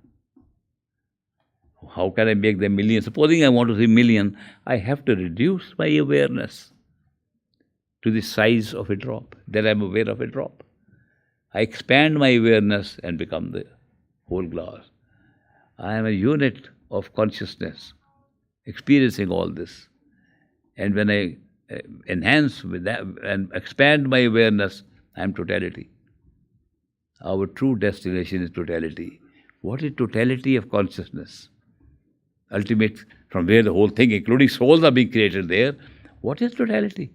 How can I make them millions? Supposing I want to see million, I have to reduce my awareness to the size of a drop. Then I'm aware of a drop. I expand my awareness and become the whole glass. I am a unit of consciousness, experiencing all this. And when I enhance with that and expand my awareness, I am totality. Our true destination is totality. What is totality of consciousness? Ultimate, from where the whole thing, including souls, are being created there. What is totality?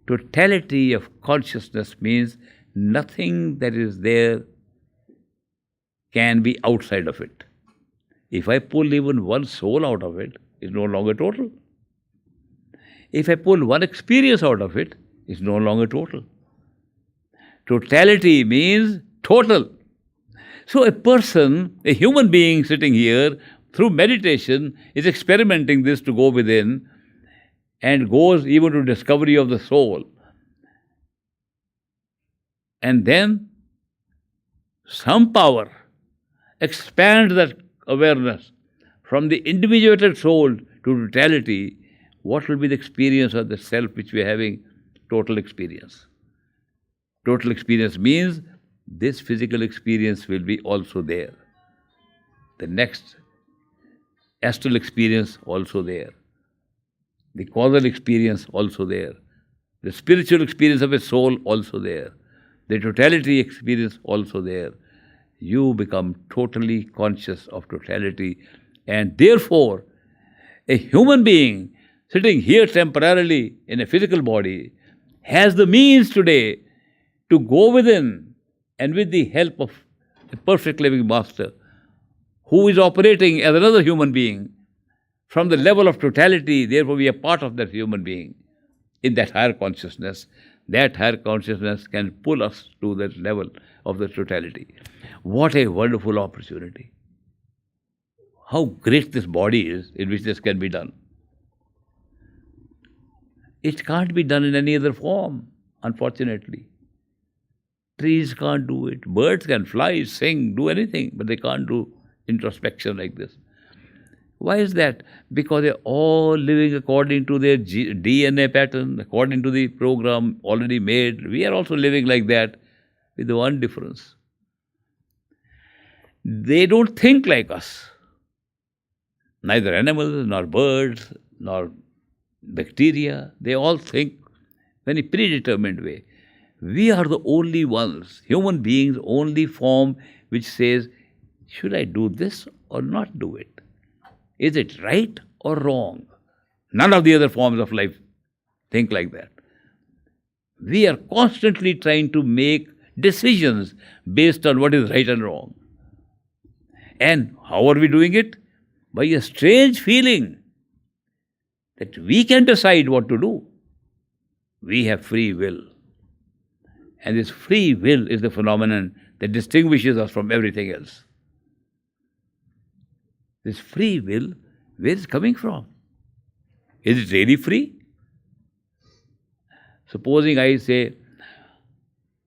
Totality of consciousness means nothing that is there can be outside of it. If I pull even one soul out of it, it's no longer total. If I pull one experience out of it, it's no longer total. Totality means total. So a person, a human being sitting here, through meditation, is experimenting this to go within and goes even to discovery of the soul. And then some power expands that awareness from the individuated soul to totality. What will be the experience of the self which we are having? Total experience. Total experience means this physical experience will be also there. The next astral experience also there. The causal experience also there. The spiritual experience of a soul also there. The totality experience also there. You become totally conscious of totality, and therefore a human being sitting here temporarily in a physical body has the means today to go within, and with the help of a perfect living master who is operating as another human being from the level of totality, therefore we are part of that human being in that higher consciousness. That higher consciousness can pull us to that level of the totality. What a wonderful opportunity. How great this body is in which this can be done. It can't be done in any other form, unfortunately. Trees can't do it. Birds can fly, sing, do anything, but they can't do introspection like this. Why is that? Because they're all living according to their DNA pattern, according to the program already made. We are also living like that, with the one difference. They don't think like us. Neither animals, nor birds, nor bacteria. They all think in a predetermined way. We are the only ones, human beings, only form which says, should I do this or not do it? Is it right or wrong? None of the other forms of life think like that. We are constantly trying to make decisions based on what is right and wrong. And how are we doing it? By a strange feeling that we can decide what to do. We have free will. And this free will is the phenomenon that distinguishes us from everything else. This free will, where is it coming from? Is it really free? Supposing I say,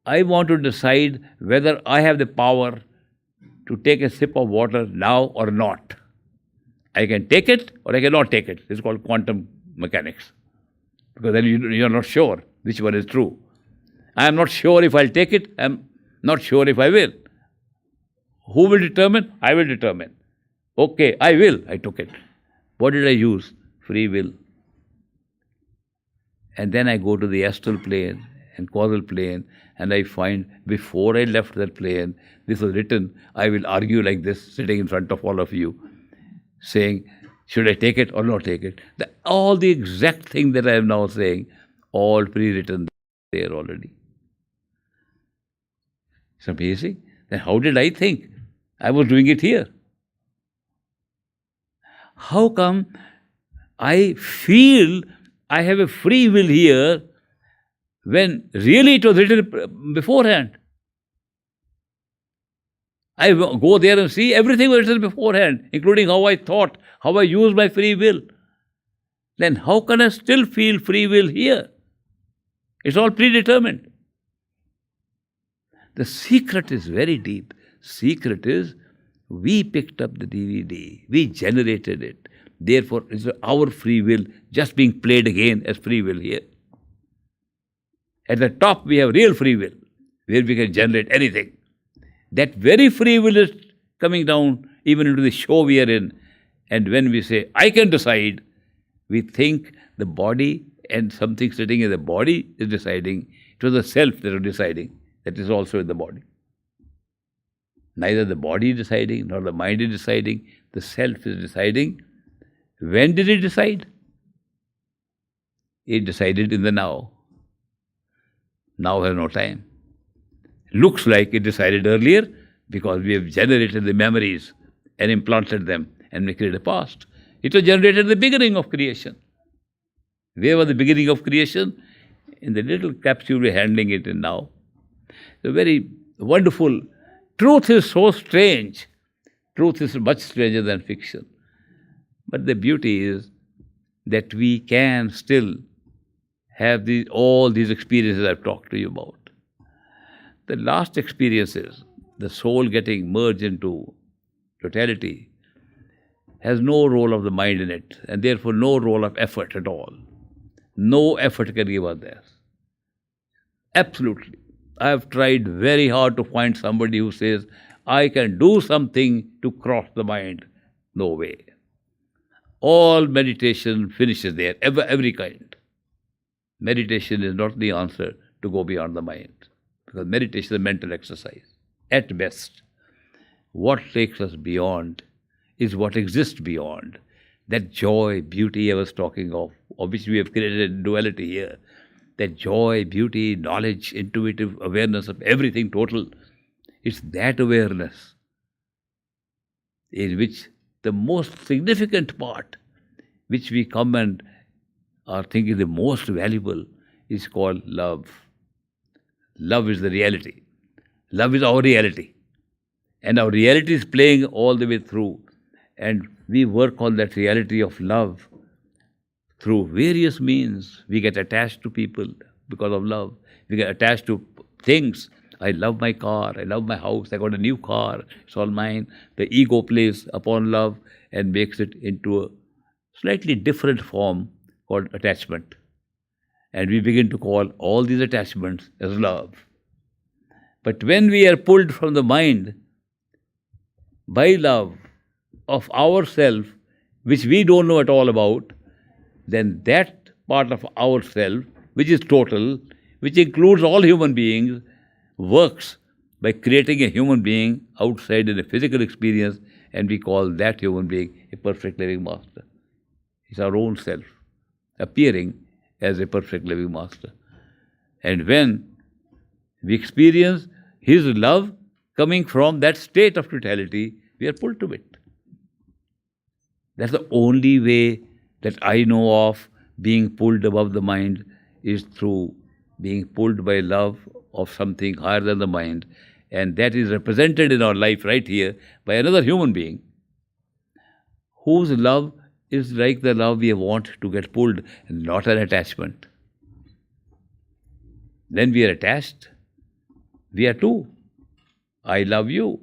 I want to decide whether I have the power to take a sip of water now or not. I can take it or I cannot take it. It's called quantum mechanics. Because then you're not sure which one is true. I am not sure if I'll take it. I am not sure if I will. Who will determine? I will determine. Okay, I will. I took it. What did I use? Free will. And then I go to the astral plane and causal plane, and I find before I left that plane, this was written. I will argue like this, sitting in front of all of you, saying, should I take it or not take it? All the exact thing that I am now saying, all pre-written there already. It's amazing. Then how did I think? I was doing it here. How come I feel I have a free will here when really it was written beforehand? I go there and see everything was written beforehand, including how I thought, how I used my free will. Then how can I still feel free will here? It's all predetermined. The secret is very deep. Secret is we picked up the DVD, we generated it. Therefore, it's our free will just being played again as free will here. At the top, we have real free will, where we can generate anything. That very free will is coming down even into the show we are in. And when we say, I can decide, we think the body and something sitting in the body is deciding. It was the self that was deciding. That is also in the body. Neither the body is deciding, nor the mind is deciding. The self is deciding. When did it decide? It decided in the now. Now has no time. Looks like it decided earlier because we have generated the memories and implanted them and we created a past. It was generated at the beginning of creation. Where was the beginning of creation? In the little capsule we're handling it in now. The very wonderful truth is so strange. Truth is much stranger than fiction. But the beauty is that we can still have all these experiences I've talked to you about. The last experiences, the soul getting merged into totality, has no role of the mind in it, and therefore no role of effort at all. No effort can give us this. Absolutely. I have tried very hard to find somebody who says, I can do something to cross the mind. No way. All meditation finishes there, every kind. Meditation is not the answer to go beyond the mind, because meditation is a mental exercise, at best. What takes us beyond is what exists beyond. That joy, beauty I was talking of which we have created duality here. That joy, beauty, knowledge, intuitive awareness of everything total. It's that awareness in which the most significant part, which we come and are thinking the most valuable, is called love. Love is the reality. Love is our reality. And our reality is playing all the way through. And we work on that reality of love through various means. We get attached to people because of love. We get attached to things. I love my car, I love my house, I got a new car, it's all mine. The ego plays upon love and makes it into a slightly different form called attachment. And we begin to call all these attachments as love. But when we are pulled from the mind by love of ourself, which we don't know at all about, then that part of ourself, which is total, which includes all human beings, works by creating a human being outside in a physical experience, and we call that human being a perfect living master. It's our own self, appearing as a perfect living master. And when we experience his love coming from that state of totality, we are pulled to it. That's the only way that I know of being pulled above the mind, is through being pulled by love of something higher than the mind, and that is represented in our life right here by another human being whose love is like the love we want to get pulled, and not an attachment. Then we are attached. We are two. I love you.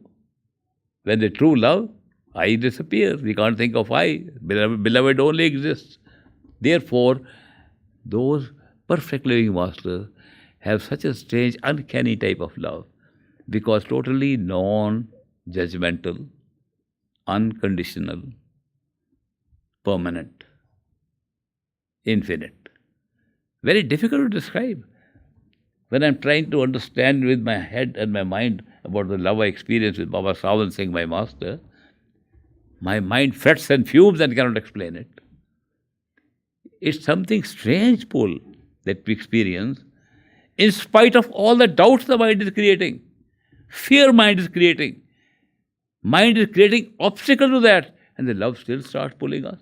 When the true love, I disappears. We can't think of I. Beloved only exists. Therefore, those perfect living masters have such a strange, uncanny type of love, because totally non-judgmental, unconditional, permanent, infinite. Very difficult to describe. When I'm trying to understand with my head and my mind about the love I experienced with Baba Sawan Singh, my master, my mind frets and fumes and cannot explain it. It's something strange pull that we experience, in spite of all the doubts the mind is creating. Fear mind is creating. Mind is creating obstacle to that, and the love still starts pulling us.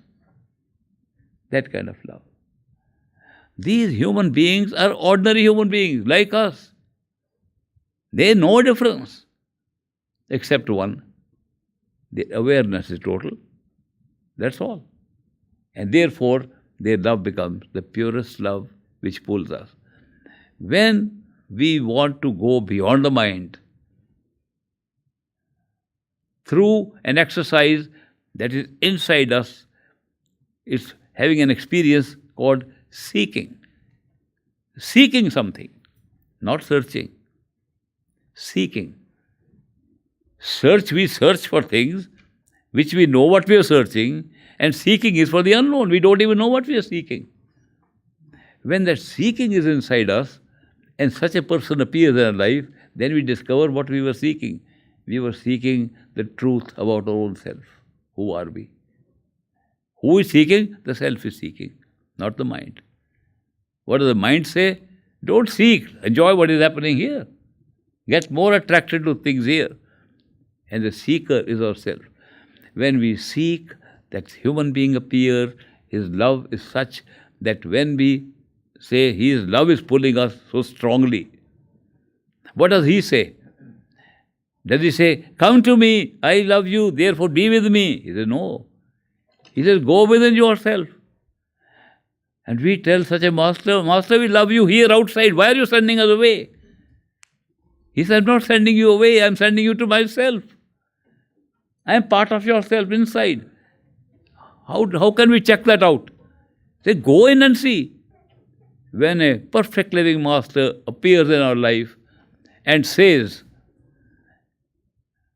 That kind of love. These human beings are ordinary human beings like us. They know difference, except one. Their awareness is total. That's all. And therefore, their love becomes the purest love which pulls us. When we want to go beyond the mind through an exercise that is inside us, it's having an experience called seeking. Seeking something, not searching. Seeking. We search for things which we know what we are searching, and seeking is for the unknown. We don't even know what we are seeking. When that seeking is inside us, and such a person appears in our life, then we discover what we were seeking. We were seeking the truth about our own self. Who are we? Who is seeking? The self is seeking, not the mind. What does the mind say? Don't seek. Enjoy what is happening here. Get more attracted to things here. And the seeker is ourself. When we seek, that human being appears, his love is such that when we say his love is pulling us so strongly, what does he say? Does he say, come to me, I love you, therefore be with me? He says, no. He says, go within yourself. And we tell such a master, Master, we love you here outside. Why are you sending us away? He said, I'm not sending you away, I'm sending you to myself. I am part of yourself inside. How can we check that out? Say, go in and see. When a perfect living master appears in our life and says,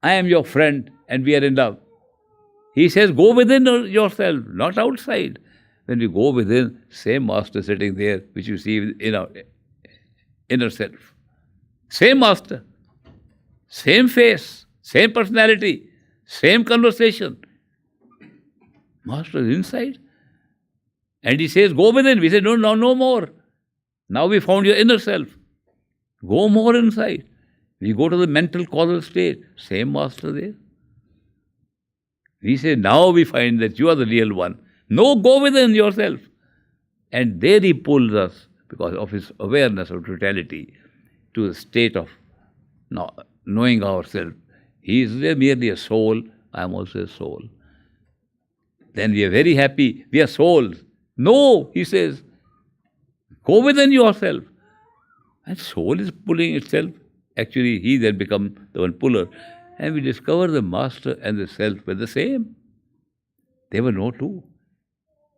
I am your friend and we are in love. He says, go within yourself, not outside. When you go within, same master sitting there, which you see in our inner self. Same master, same face, same personality, same conversation. Master is inside. And he says, go within. We say, no more. Now we found your inner self. Go more inside. We go to the mental causal state. Same master there. We say, now we find that you are the real one. No, go within yourself. And there he pulls us, because of his awareness of totality, to the state of knowing ourselves. He is merely a soul. I am also a soul. Then we are very happy. We are souls. No, he says, go within yourself. And soul is pulling itself. Actually, he then becomes the one puller. And we discover the master and the self were the same. They were no two.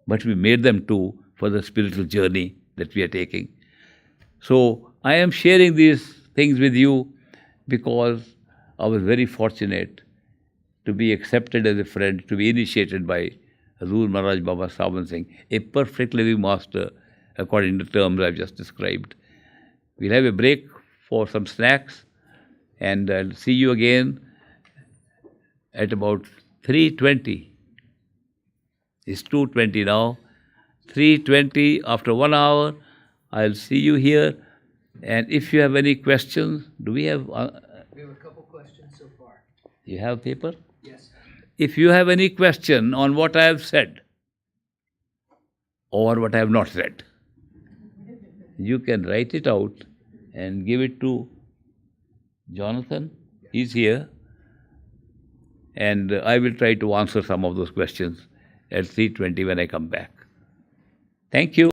But we made them two for the spiritual journey that we are taking. So I am sharing these things with you because I was very fortunate to be accepted as a friend, to be initiated by Hazur Maharaj Baba Sawan Singh, a perfect living master according to the terms I've just described. We'll have a break for some snacks and I'll see you again at about 3:20. It's 2:20 now. 3:20, after 1 hour, I'll see you here. And if you have any questions, do we have... We have a couple questions so far. You have paper? Yes. If you have any question on what I have said or what I have not said, you can write it out and give it to Jonathan. He's here. And I will try to answer some of those questions at 3:20 when I come back. Thank you.